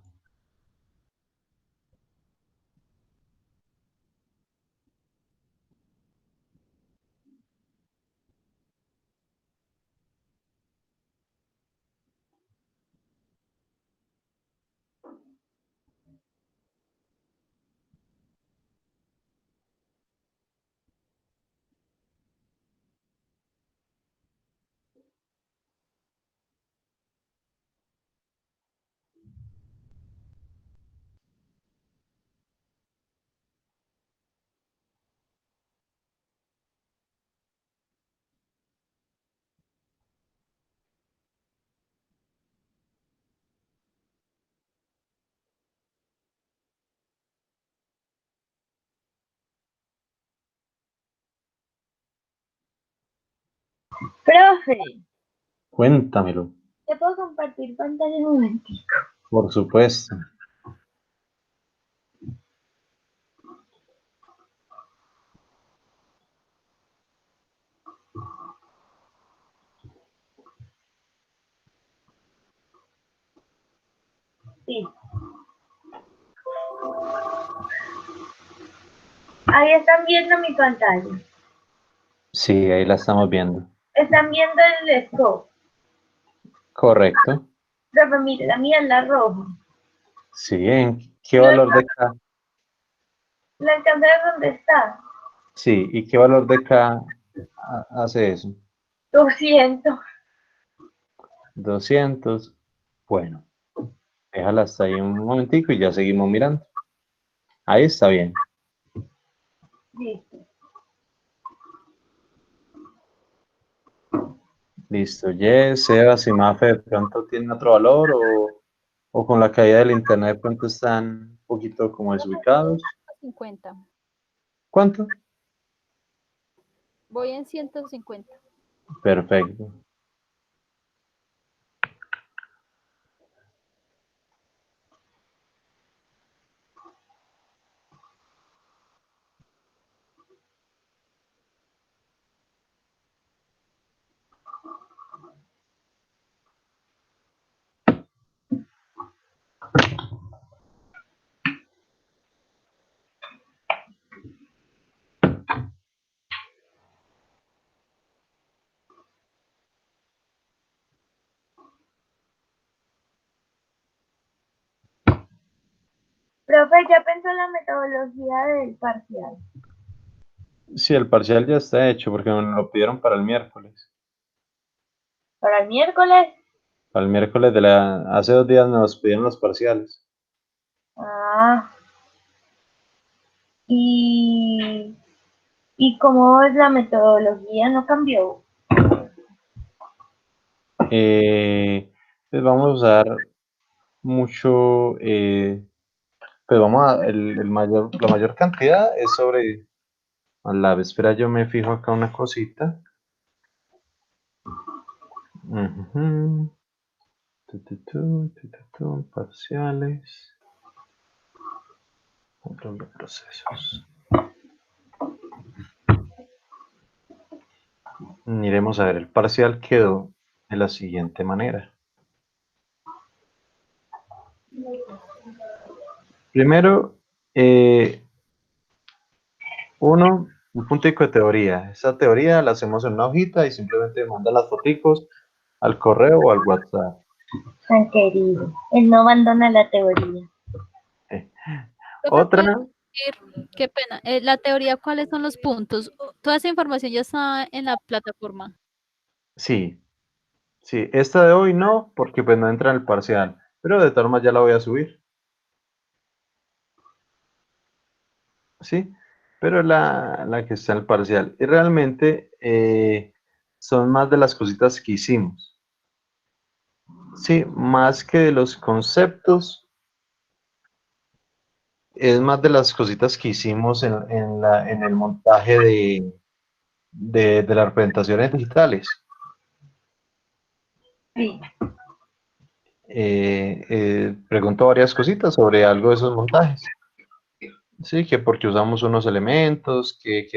Speaker 3: Profe,
Speaker 2: Cuéntamelo,
Speaker 3: ¿te puedo compartir pantalla un momentico?
Speaker 2: por supuesto.
Speaker 3: Sí. Ahí están viendo mi pantalla.
Speaker 2: Sí, ahí la estamos viendo.
Speaker 3: Están viendo el scope.
Speaker 2: Correcto.
Speaker 3: Profe, mire, la mía es la roja.
Speaker 2: Sí, ¿en qué
Speaker 3: ¿No
Speaker 2: valor de K?
Speaker 3: ¿La alcanza a ver dónde está?
Speaker 2: Sí, ¿y qué valor de K hace eso?
Speaker 3: 200.
Speaker 2: 200. Bueno, déjala hasta ahí un momentico y ya seguimos mirando. Ahí está bien.
Speaker 3: Listo.
Speaker 2: Listo. Yes, Sebas y Mafe de pronto tienen otro valor o con la caída del internet de pronto están un poquito como desubicados.
Speaker 6: 50.
Speaker 2: ¿Cuánto?
Speaker 6: Voy en 150.
Speaker 2: Perfecto.
Speaker 3: Profe, ¿ya pensó la metodología del parcial?
Speaker 2: Sí, el parcial ya está hecho porque me lo pidieron para el miércoles.
Speaker 3: ¿Para el miércoles?
Speaker 2: Para el miércoles hace 2 días nos pidieron los parciales.
Speaker 3: Ah. ¿Y, y cómo es la metodología? ¿No cambió?
Speaker 2: Pues vamos a usar mucho, pues la mayor cantidad es sobre MATLAB. Espera, yo me fijo acá una cosita. Ujú. Parciales. Control de procesos. Miremos a ver, el parcial quedó de la siguiente manera. Primero, un puntico de teoría. Esa teoría la hacemos en una hojita y simplemente manda las foticos al correo o al WhatsApp.
Speaker 3: Tan querido. Él no abandona la teoría.
Speaker 2: Eh,
Speaker 6: Profe,
Speaker 2: Otra,
Speaker 6: ¿puede repetir? Qué pena. La teoría, ¿cuáles son los puntos? Toda esa información ya está en la plataforma.
Speaker 2: sí, sí, esta de hoy no, porque pues no entra en el parcial, pero de todas formas ya la voy a subir, ¿sí? Pero la que está en el parcial. Y realmente son más de las cositas que hicimos, ¿sí? Más que de los conceptos, es más de las cositas que hicimos en el montaje de las representaciones digitales.
Speaker 3: Sí.
Speaker 2: Pregunto varias cositas sobre algo de esos montajes. Sí, que porque usamos unos elementos, qué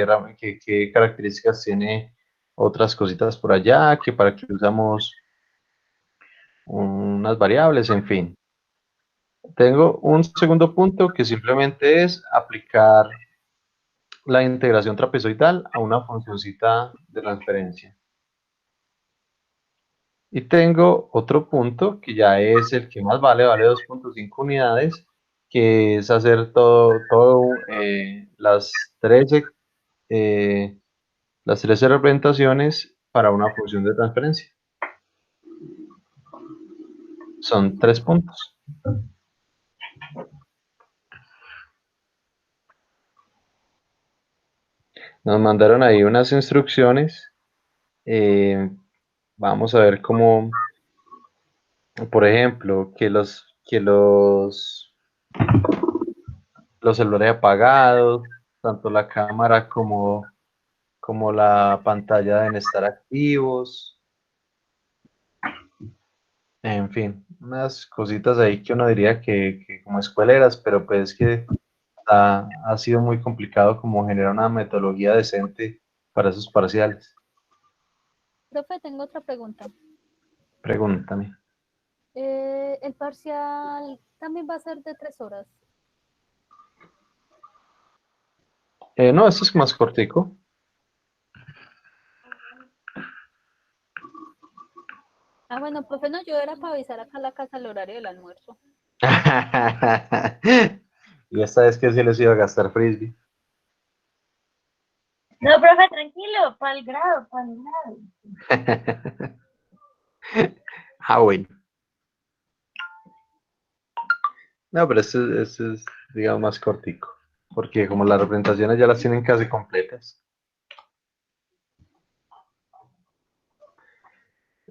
Speaker 2: características tiene otras cositas por allá, que para qué usamos unas variables, en fin. Tengo un segundo punto que simplemente es aplicar la integración trapezoidal a una funcioncita de transferencia. Y tengo otro punto que ya es el que más vale, vale 2.5 unidades, que es hacer eh, las 13 representaciones para una función de transferencia. Son 3 puntos. Nos mandaron ahí unas instrucciones. Vamos a ver cómo, por ejemplo, los celulares apagados, tanto la cámara como la pantalla deben estar activos. En fin, unas cositas ahí que uno diría que como escueleras, pero pues que ha sido muy complicado como generar una metodología decente para esos parciales.
Speaker 6: Profe, tengo otra pregunta.
Speaker 2: Pregúntame.
Speaker 6: ¿El parcial también va a ser de 3 horas?
Speaker 2: No, esto es más cortico.
Speaker 6: Ah, bueno, profe, no, yo era para avisar acá a la casa el horario del almuerzo.
Speaker 2: Y esta vez que sí les iba a gastar frisbee.
Speaker 3: No, profe, tranquilo, para el grado, para el grado.
Speaker 2: Ah, bueno. No, pero este es, digamos, más cortico. Porque como las representaciones ya las tienen casi completas.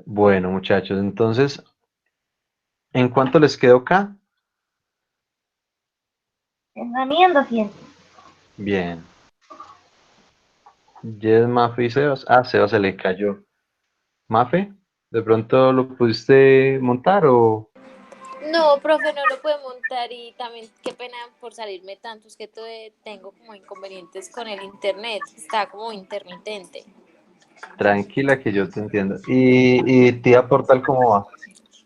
Speaker 2: Bueno, muchachos, entonces, ¿en cuánto les quedó acá?
Speaker 3: A mí en 200.
Speaker 2: Bien. Yes, Mafe y Sebas. Ah, Sebas se le cayó. Mafe, ¿de pronto lo pudiste montar o...?
Speaker 4: No, profe, no lo puedo montar y también qué pena por salirme tanto, es que tengo como inconvenientes con el internet, está como intermitente.
Speaker 2: Tranquila que yo te entiendo. ¿Y tía Portal cómo va?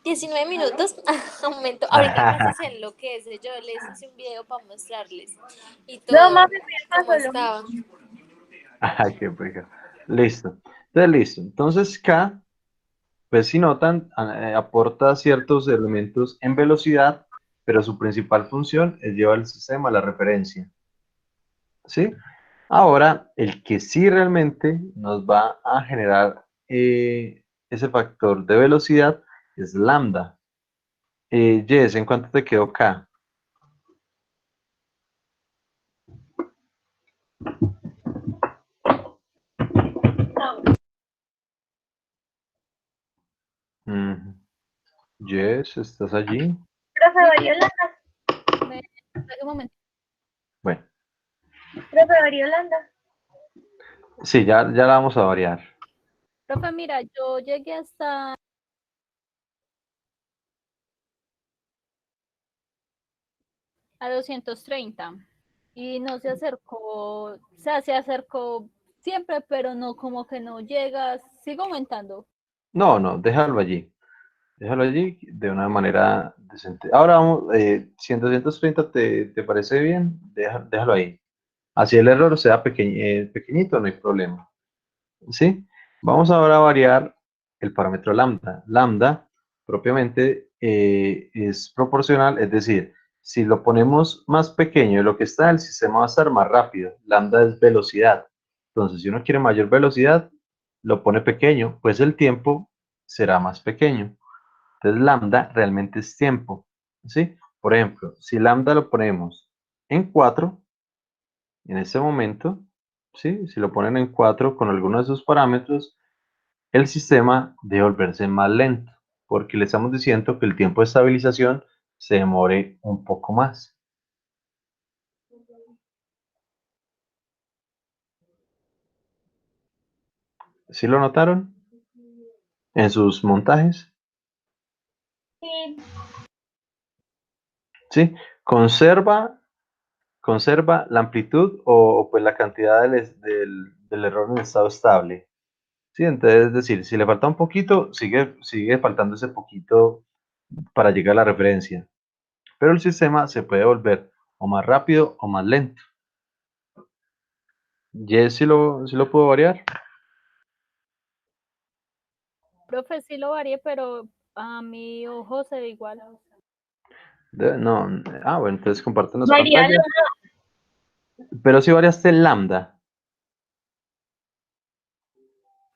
Speaker 4: 19 minutos, aumento, ahorita casi se enloquece, yo les hice un video para mostrarles y
Speaker 3: No,
Speaker 4: todo
Speaker 3: más me
Speaker 4: cómo
Speaker 3: paso lo
Speaker 4: estaba.
Speaker 2: Ay, qué pega. Listo. Entonces, listo. Entonces, K, pues si notan, aporta ciertos elementos en velocidad, pero su principal función es llevar el sistema a la referencia. ¿Sí? Ahora, el que sí realmente nos va a generar ese factor de velocidad es lambda. Jess, ¿en cuánto te quedó K? Ujú. Jess, ¿estás allí?
Speaker 3: profe
Speaker 6: Sí,
Speaker 3: Variolanda,
Speaker 6: un momento.
Speaker 2: Bueno,
Speaker 3: profe Variolanda.
Speaker 2: sí, ya la vamos a variar.
Speaker 6: Profe, mira, yo llegué hasta a 230 y no se acercó, o sea, se acercó siempre, pero no, como que no llegas, sigo aumentando.
Speaker 2: No, no, déjalo allí. Déjalo allí de una manera decente. Ahora vamos, si en 230 te parece bien, déjalo ahí. Así el error sea pequeñito, no hay problema. ¿Sí? Vamos ahora a variar el parámetro lambda. Lambda propiamente es proporcional, es decir, si lo ponemos más pequeño de lo que está, el sistema va a estar más rápido. Lambda es velocidad. Entonces, si uno quiere mayor velocidad, lo pone pequeño, pues el tiempo será más pequeño. Entonces, lambda realmente es tiempo. ¿Sí? Por ejemplo, si lambda lo ponemos en 4 en este momento, ¿sí? Si lo ponen en 4 con algunos de sus parámetros, el sistema debe volverse más lento, porque le estamos diciendo que el tiempo de estabilización se demore un poco más. ¿Sí lo notaron en sus montajes?
Speaker 3: Sí,
Speaker 2: ¿Sí? Conserva conserva la amplitud o, pues la cantidad del error en estado estable. Sí, entonces es decir, si le falta un poquito, sigue faltando ese poquito para llegar a la referencia. Pero el sistema se puede volver o más rápido o más lento. Yes, sí lo puedo variar.
Speaker 6: Profe, sí lo varié, pero a mi ojo se ve igual.
Speaker 2: No, bueno, entonces compártenos
Speaker 3: María,
Speaker 2: pantalla. Pero si variaste el lambda.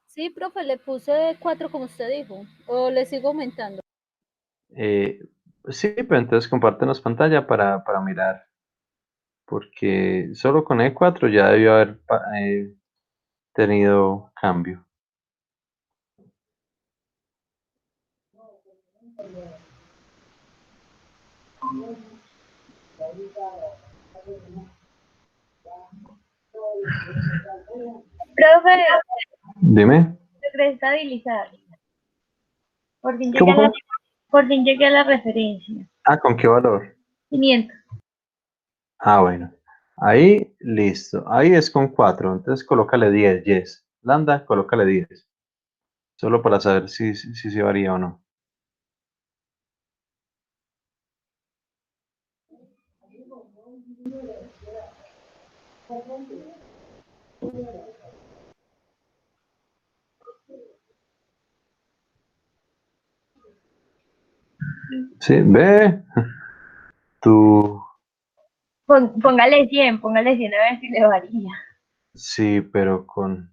Speaker 6: Sí, profe, le puse 4 como usted dijo, o le sigo aumentando.
Speaker 2: Sí, pero entonces compártenos pantalla para mirar. Porque solo con E4 ya debió haber tenido cambio.
Speaker 3: profe,
Speaker 2: Dime.
Speaker 3: logré estabilizar. Por fin llegué
Speaker 2: ¿Cómo,
Speaker 3: a la,
Speaker 2: cómo?
Speaker 3: por fin llegué a la referencia.
Speaker 2: ¿Con qué valor?
Speaker 3: 500.
Speaker 2: Bueno. Ahí, listo. Ahí es con 4. Entonces colócale 10, yes. Lambda, colócale 10. Solo para saber si se varía o no. Sí, ve. Tú,
Speaker 3: Póngale 100 a ver si le varía.
Speaker 2: sí, pero con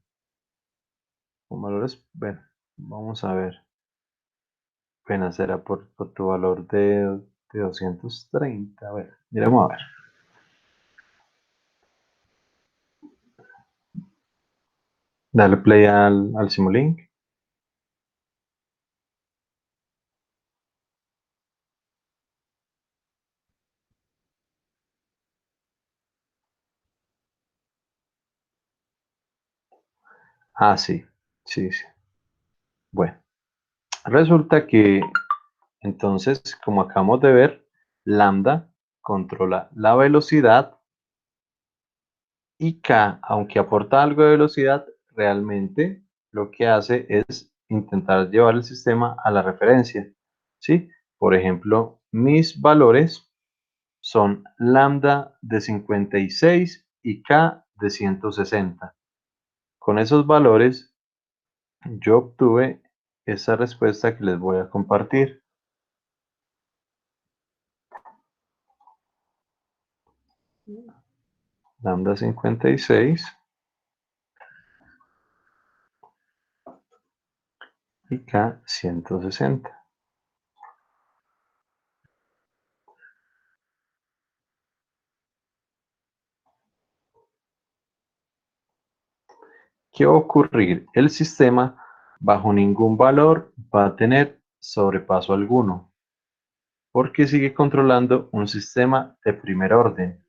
Speaker 2: valores, bueno, vamos a ver. Apenas será por tu valor de 230. A ver, miremos a ver. Dale play al Simulink. Sí, sí, sí. Bueno, resulta que entonces, como acabamos de ver, lambda controla la velocidad y K, aunque aporta algo de velocidad, realmente lo que hace es intentar llevar el sistema a la referencia. ¿Sí? Por ejemplo, mis valores son lambda de 56 y K de 160. Con esos valores, yo obtuve esa respuesta que les voy a compartir. Lambda 56 y K 160. ¿Qué va a ocurrir? El sistema bajo ningún valor va a tener sobrepaso alguno, porque sigue controlando un sistema de primer orden.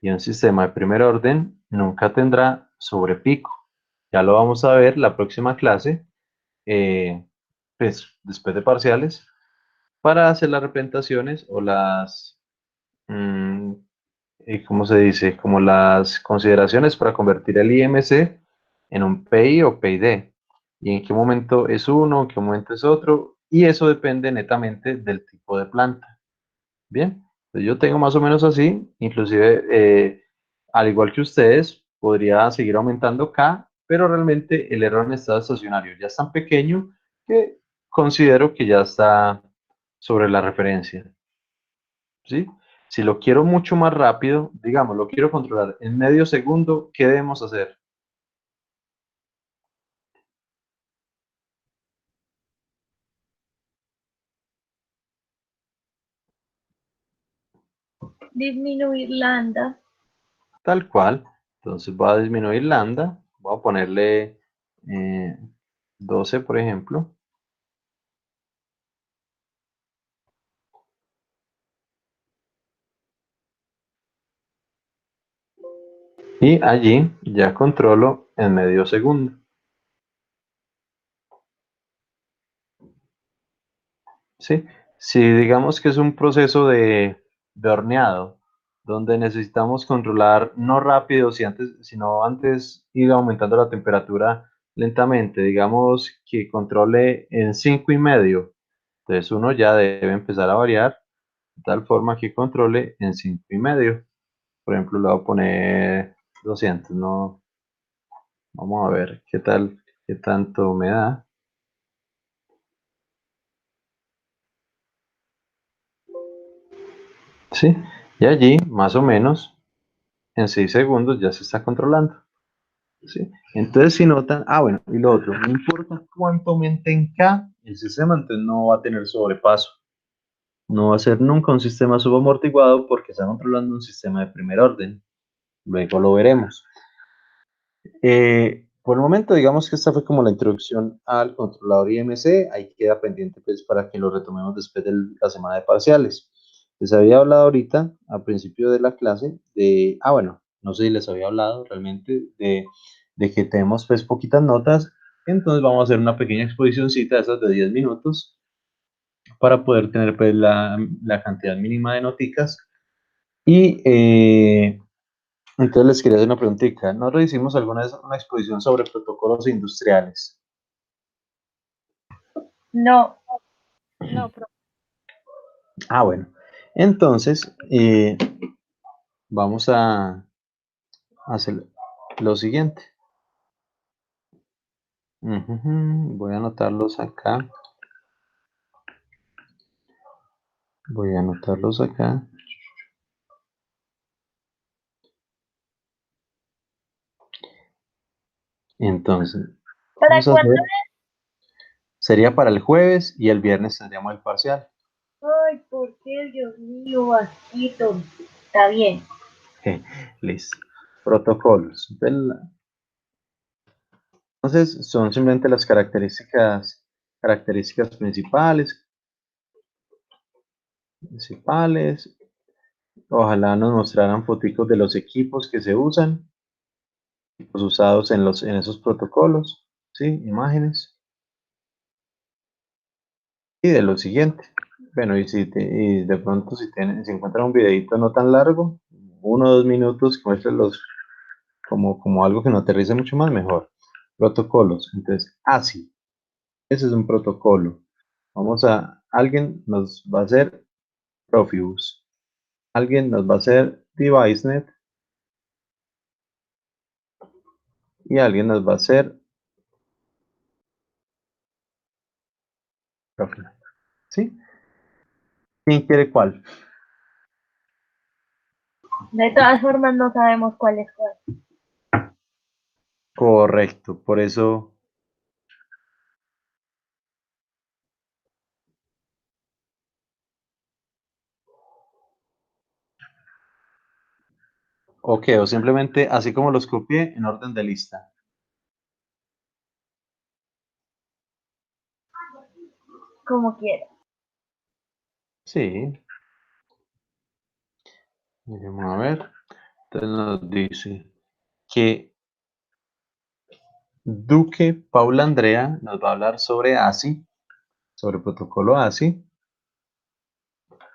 Speaker 2: Y un sistema de primer orden nunca tendrá sobrepico. Ya lo vamos a ver la próxima clase, pues después de parciales, para hacer las representaciones o mm, ¿cómo se dice? Como las consideraciones para convertir el IMC en un PI o PID. Y en qué momento es uno, en qué momento es otro. Y eso depende netamente del tipo de planta. Bien, entonces yo tengo más o menos así. Inclusive, al igual que ustedes, podría seguir aumentando K, pero realmente el error en estado estacionario ya es tan pequeño que considero que ya está sobre la referencia. ¿Sí? Si lo quiero mucho más rápido, digamos, lo quiero controlar en medio segundo, ¿qué debemos hacer?
Speaker 3: Disminuir lambda.
Speaker 2: Tal cual. Entonces voy a disminuir lambda, voy a ponerle 12, por ejemplo, y allí ya controlo en medio segundo. ¿Sí? Si digamos que es un proceso de horneado, donde necesitamos controlar no rápido, sino antes ir aumentando la temperatura lentamente. Digamos que controle en 5,5. Entonces uno ya debe empezar a variar de tal forma que controle en 5,5. Por ejemplo, le voy a poner 200, ¿no? Vamos a ver qué tal, qué tanto me da. Sí, y allí, más o menos, en 6 segundos ya se está controlando. ¿Sí? Entonces, si notan, bueno, y lo otro, no importa cuánto aumente en K el sistema, entonces no va a tener sobrepaso. No va a ser nunca un sistema subamortiguado porque está controlando un sistema de primer orden. Luego lo veremos. Por el momento, digamos que esta fue como la introducción al controlador IMC. Ahí queda pendiente pues para que lo retomemos después de la semana de parciales. Les había hablado ahorita, al principio de la clase, bueno, no sé si les había hablado realmente de que tenemos pues poquitas notas. Entonces vamos a hacer una pequeña exposicióncita de esas de 10 minutos para poder tener pues la cantidad mínima de noticas. Y entonces les quería hacer una preguntita. ¿No hicimos alguna vez una exposición sobre protocolos industriales?
Speaker 3: No,
Speaker 5: No, profe.
Speaker 2: Bueno. Entonces, vamos a hacer lo siguiente. Voy a anotarlos acá. Voy a anotarlos acá. Entonces,
Speaker 3: ¿para
Speaker 2: vamos a
Speaker 3: cuándo?
Speaker 2: hacer. Sería para el jueves y el viernes tendríamos el parcial.
Speaker 3: Ay, ¿por qué, Dios mío, Vasquito? Está bien.
Speaker 2: Listo. Protocolos. Entonces, son simplemente las características principales. Ojalá nos mostraran fotos de los equipos que se usan, equipos usados en esos protocolos, ¿sí? Imágenes. Y de lo siguiente. Bueno, y de pronto si encuentran un videito no tan largo, 1 o 2 minutos, que muestre como algo que no aterrice mucho más, mejor. Protocolos. Entonces, sí, ese es un protocolo. Alguien nos va a hacer Profibus. Alguien nos va a hacer DeviceNet. Y alguien nos va a hacer Profinet. ¿Sí? ¿Quién quiere cuál?
Speaker 3: De todas formas, no sabemos cuál es cuál.
Speaker 2: Correcto, por eso. Ok, o simplemente así como los copié en orden de lista.
Speaker 3: Como quiera.
Speaker 2: Sí. Miremos a ver. Entonces nos dice que Duque Paula Andrea nos va a hablar sobre ASI, sobre el protocolo ASI.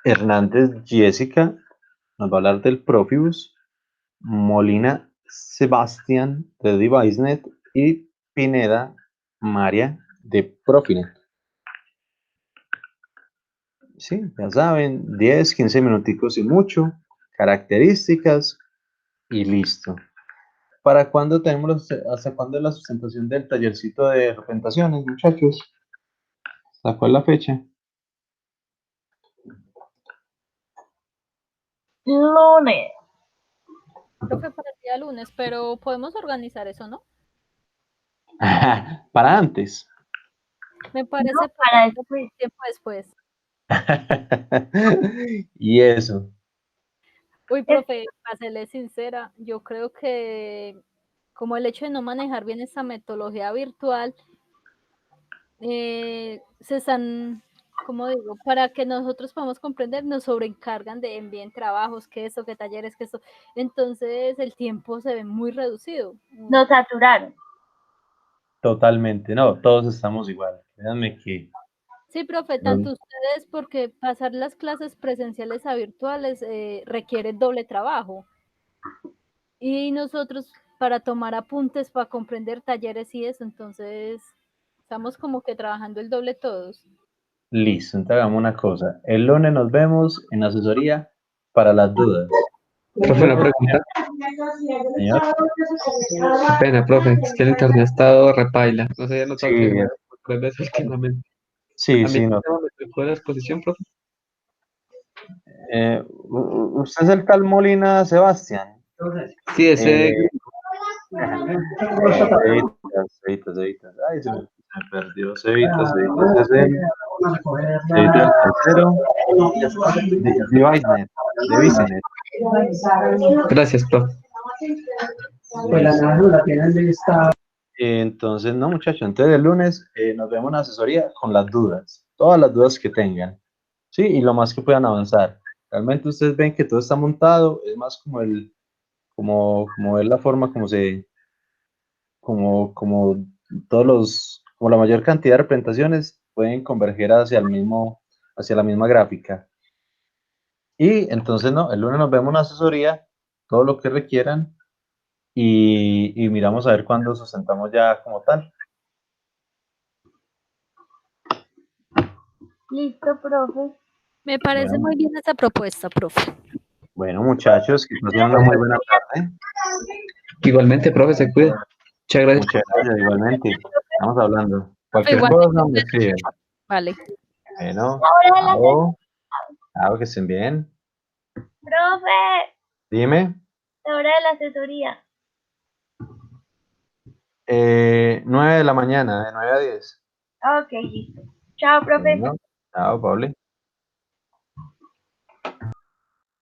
Speaker 2: Hernández Jessica nos va a hablar del Profibus. Molina Sebastián de DeviceNet y Pineda María de Profinet. Sí, ya saben, 10, 15 minuticos y mucho, características y listo. ¿Para cuándo hasta cuándo es la sustentación del tallercito de representaciones, muchachos? ¿Hasta cuál es la fecha?
Speaker 3: Lunes.
Speaker 6: Profe, para el día lunes, pero podemos organizar eso, ¿no?
Speaker 2: Para antes.
Speaker 6: Me
Speaker 3: No,
Speaker 6: parece
Speaker 3: para
Speaker 6: perfecto,
Speaker 3: después.
Speaker 6: tiempo después.
Speaker 2: Y eso.
Speaker 6: Uy, profe, para serle sincera, yo creo que como el hecho de no manejar bien esta metodología virtual, se están, como digo, para que nosotros podamos comprender, nos sobrecargan de envíen trabajos, que esto, que talleres, que esto. Entonces el tiempo se ve muy reducido.
Speaker 3: Nos saturaron.
Speaker 2: Totalmente, no, todos estamos igual. Créanme que
Speaker 6: Sí, profe, tanto ustedes porque pasar las clases presenciales a virtuales requiere doble trabajo. Y nosotros para tomar apuntes, para comprender talleres y eso, entonces estamos como que trabajando el doble todos.
Speaker 2: Listo, entonces hagamos una cosa. El lunes nos vemos en asesoría para las dudas.
Speaker 1: Profe, una pregunta.
Speaker 2: Señor.
Speaker 1: Qué pena, profe, es que el internet ha estado repaila. No sé, he notado que
Speaker 2: Sí,
Speaker 1: se me 3 veces últimamente.
Speaker 2: sí,
Speaker 1: A mí
Speaker 2: sí, no.
Speaker 1: me tocó la exposición, profe.
Speaker 2: ¿Usted es el tal Molina Sebastián?
Speaker 1: Sí, ese
Speaker 2: Eh, Cevitas, Cevitas. Ay, se me perdió Cevitas, Cevitas es el Cevitas el tercero de Vicenet, de Vicenet.
Speaker 1: Gracias, profe.
Speaker 2: Entonces, no, muchachos, entonces el lunes nos vemos en asesoría con las dudas, todas las dudas que tengan, ¿sí? Y lo más que puedan avanzar. Realmente ustedes ven que todo está montado, es más como como es la forma como todos como la mayor cantidad de representaciones pueden converger hacia la misma gráfica. Y entonces, no, el lunes nos vemos en asesoría, todo lo que requieran, y miramos a ver cuándo sustentamos ya como tal.
Speaker 3: Listo, profe.
Speaker 6: Me parece
Speaker 2: Bueno,
Speaker 6: muy bien esa propuesta, profe.
Speaker 2: bueno, muchachos, que pasen una muy buena tarde.
Speaker 1: Igualmente, profe, se cuida. Muchas gracias.
Speaker 2: Muchas gracias, igualmente. Estamos hablando. Cualquier
Speaker 6: Igual,
Speaker 2: cosa me escriben.
Speaker 6: vale.
Speaker 2: Bueno,
Speaker 3: Ahora la
Speaker 2: chao. Chao, que estén bien.
Speaker 3: profe,
Speaker 2: Dime.
Speaker 3: la hora de la asesoría.
Speaker 2: 9 de la mañana, de 9 a 10.
Speaker 3: Ok, listo. Chao, profe.
Speaker 2: Bueno, chao, Pablo.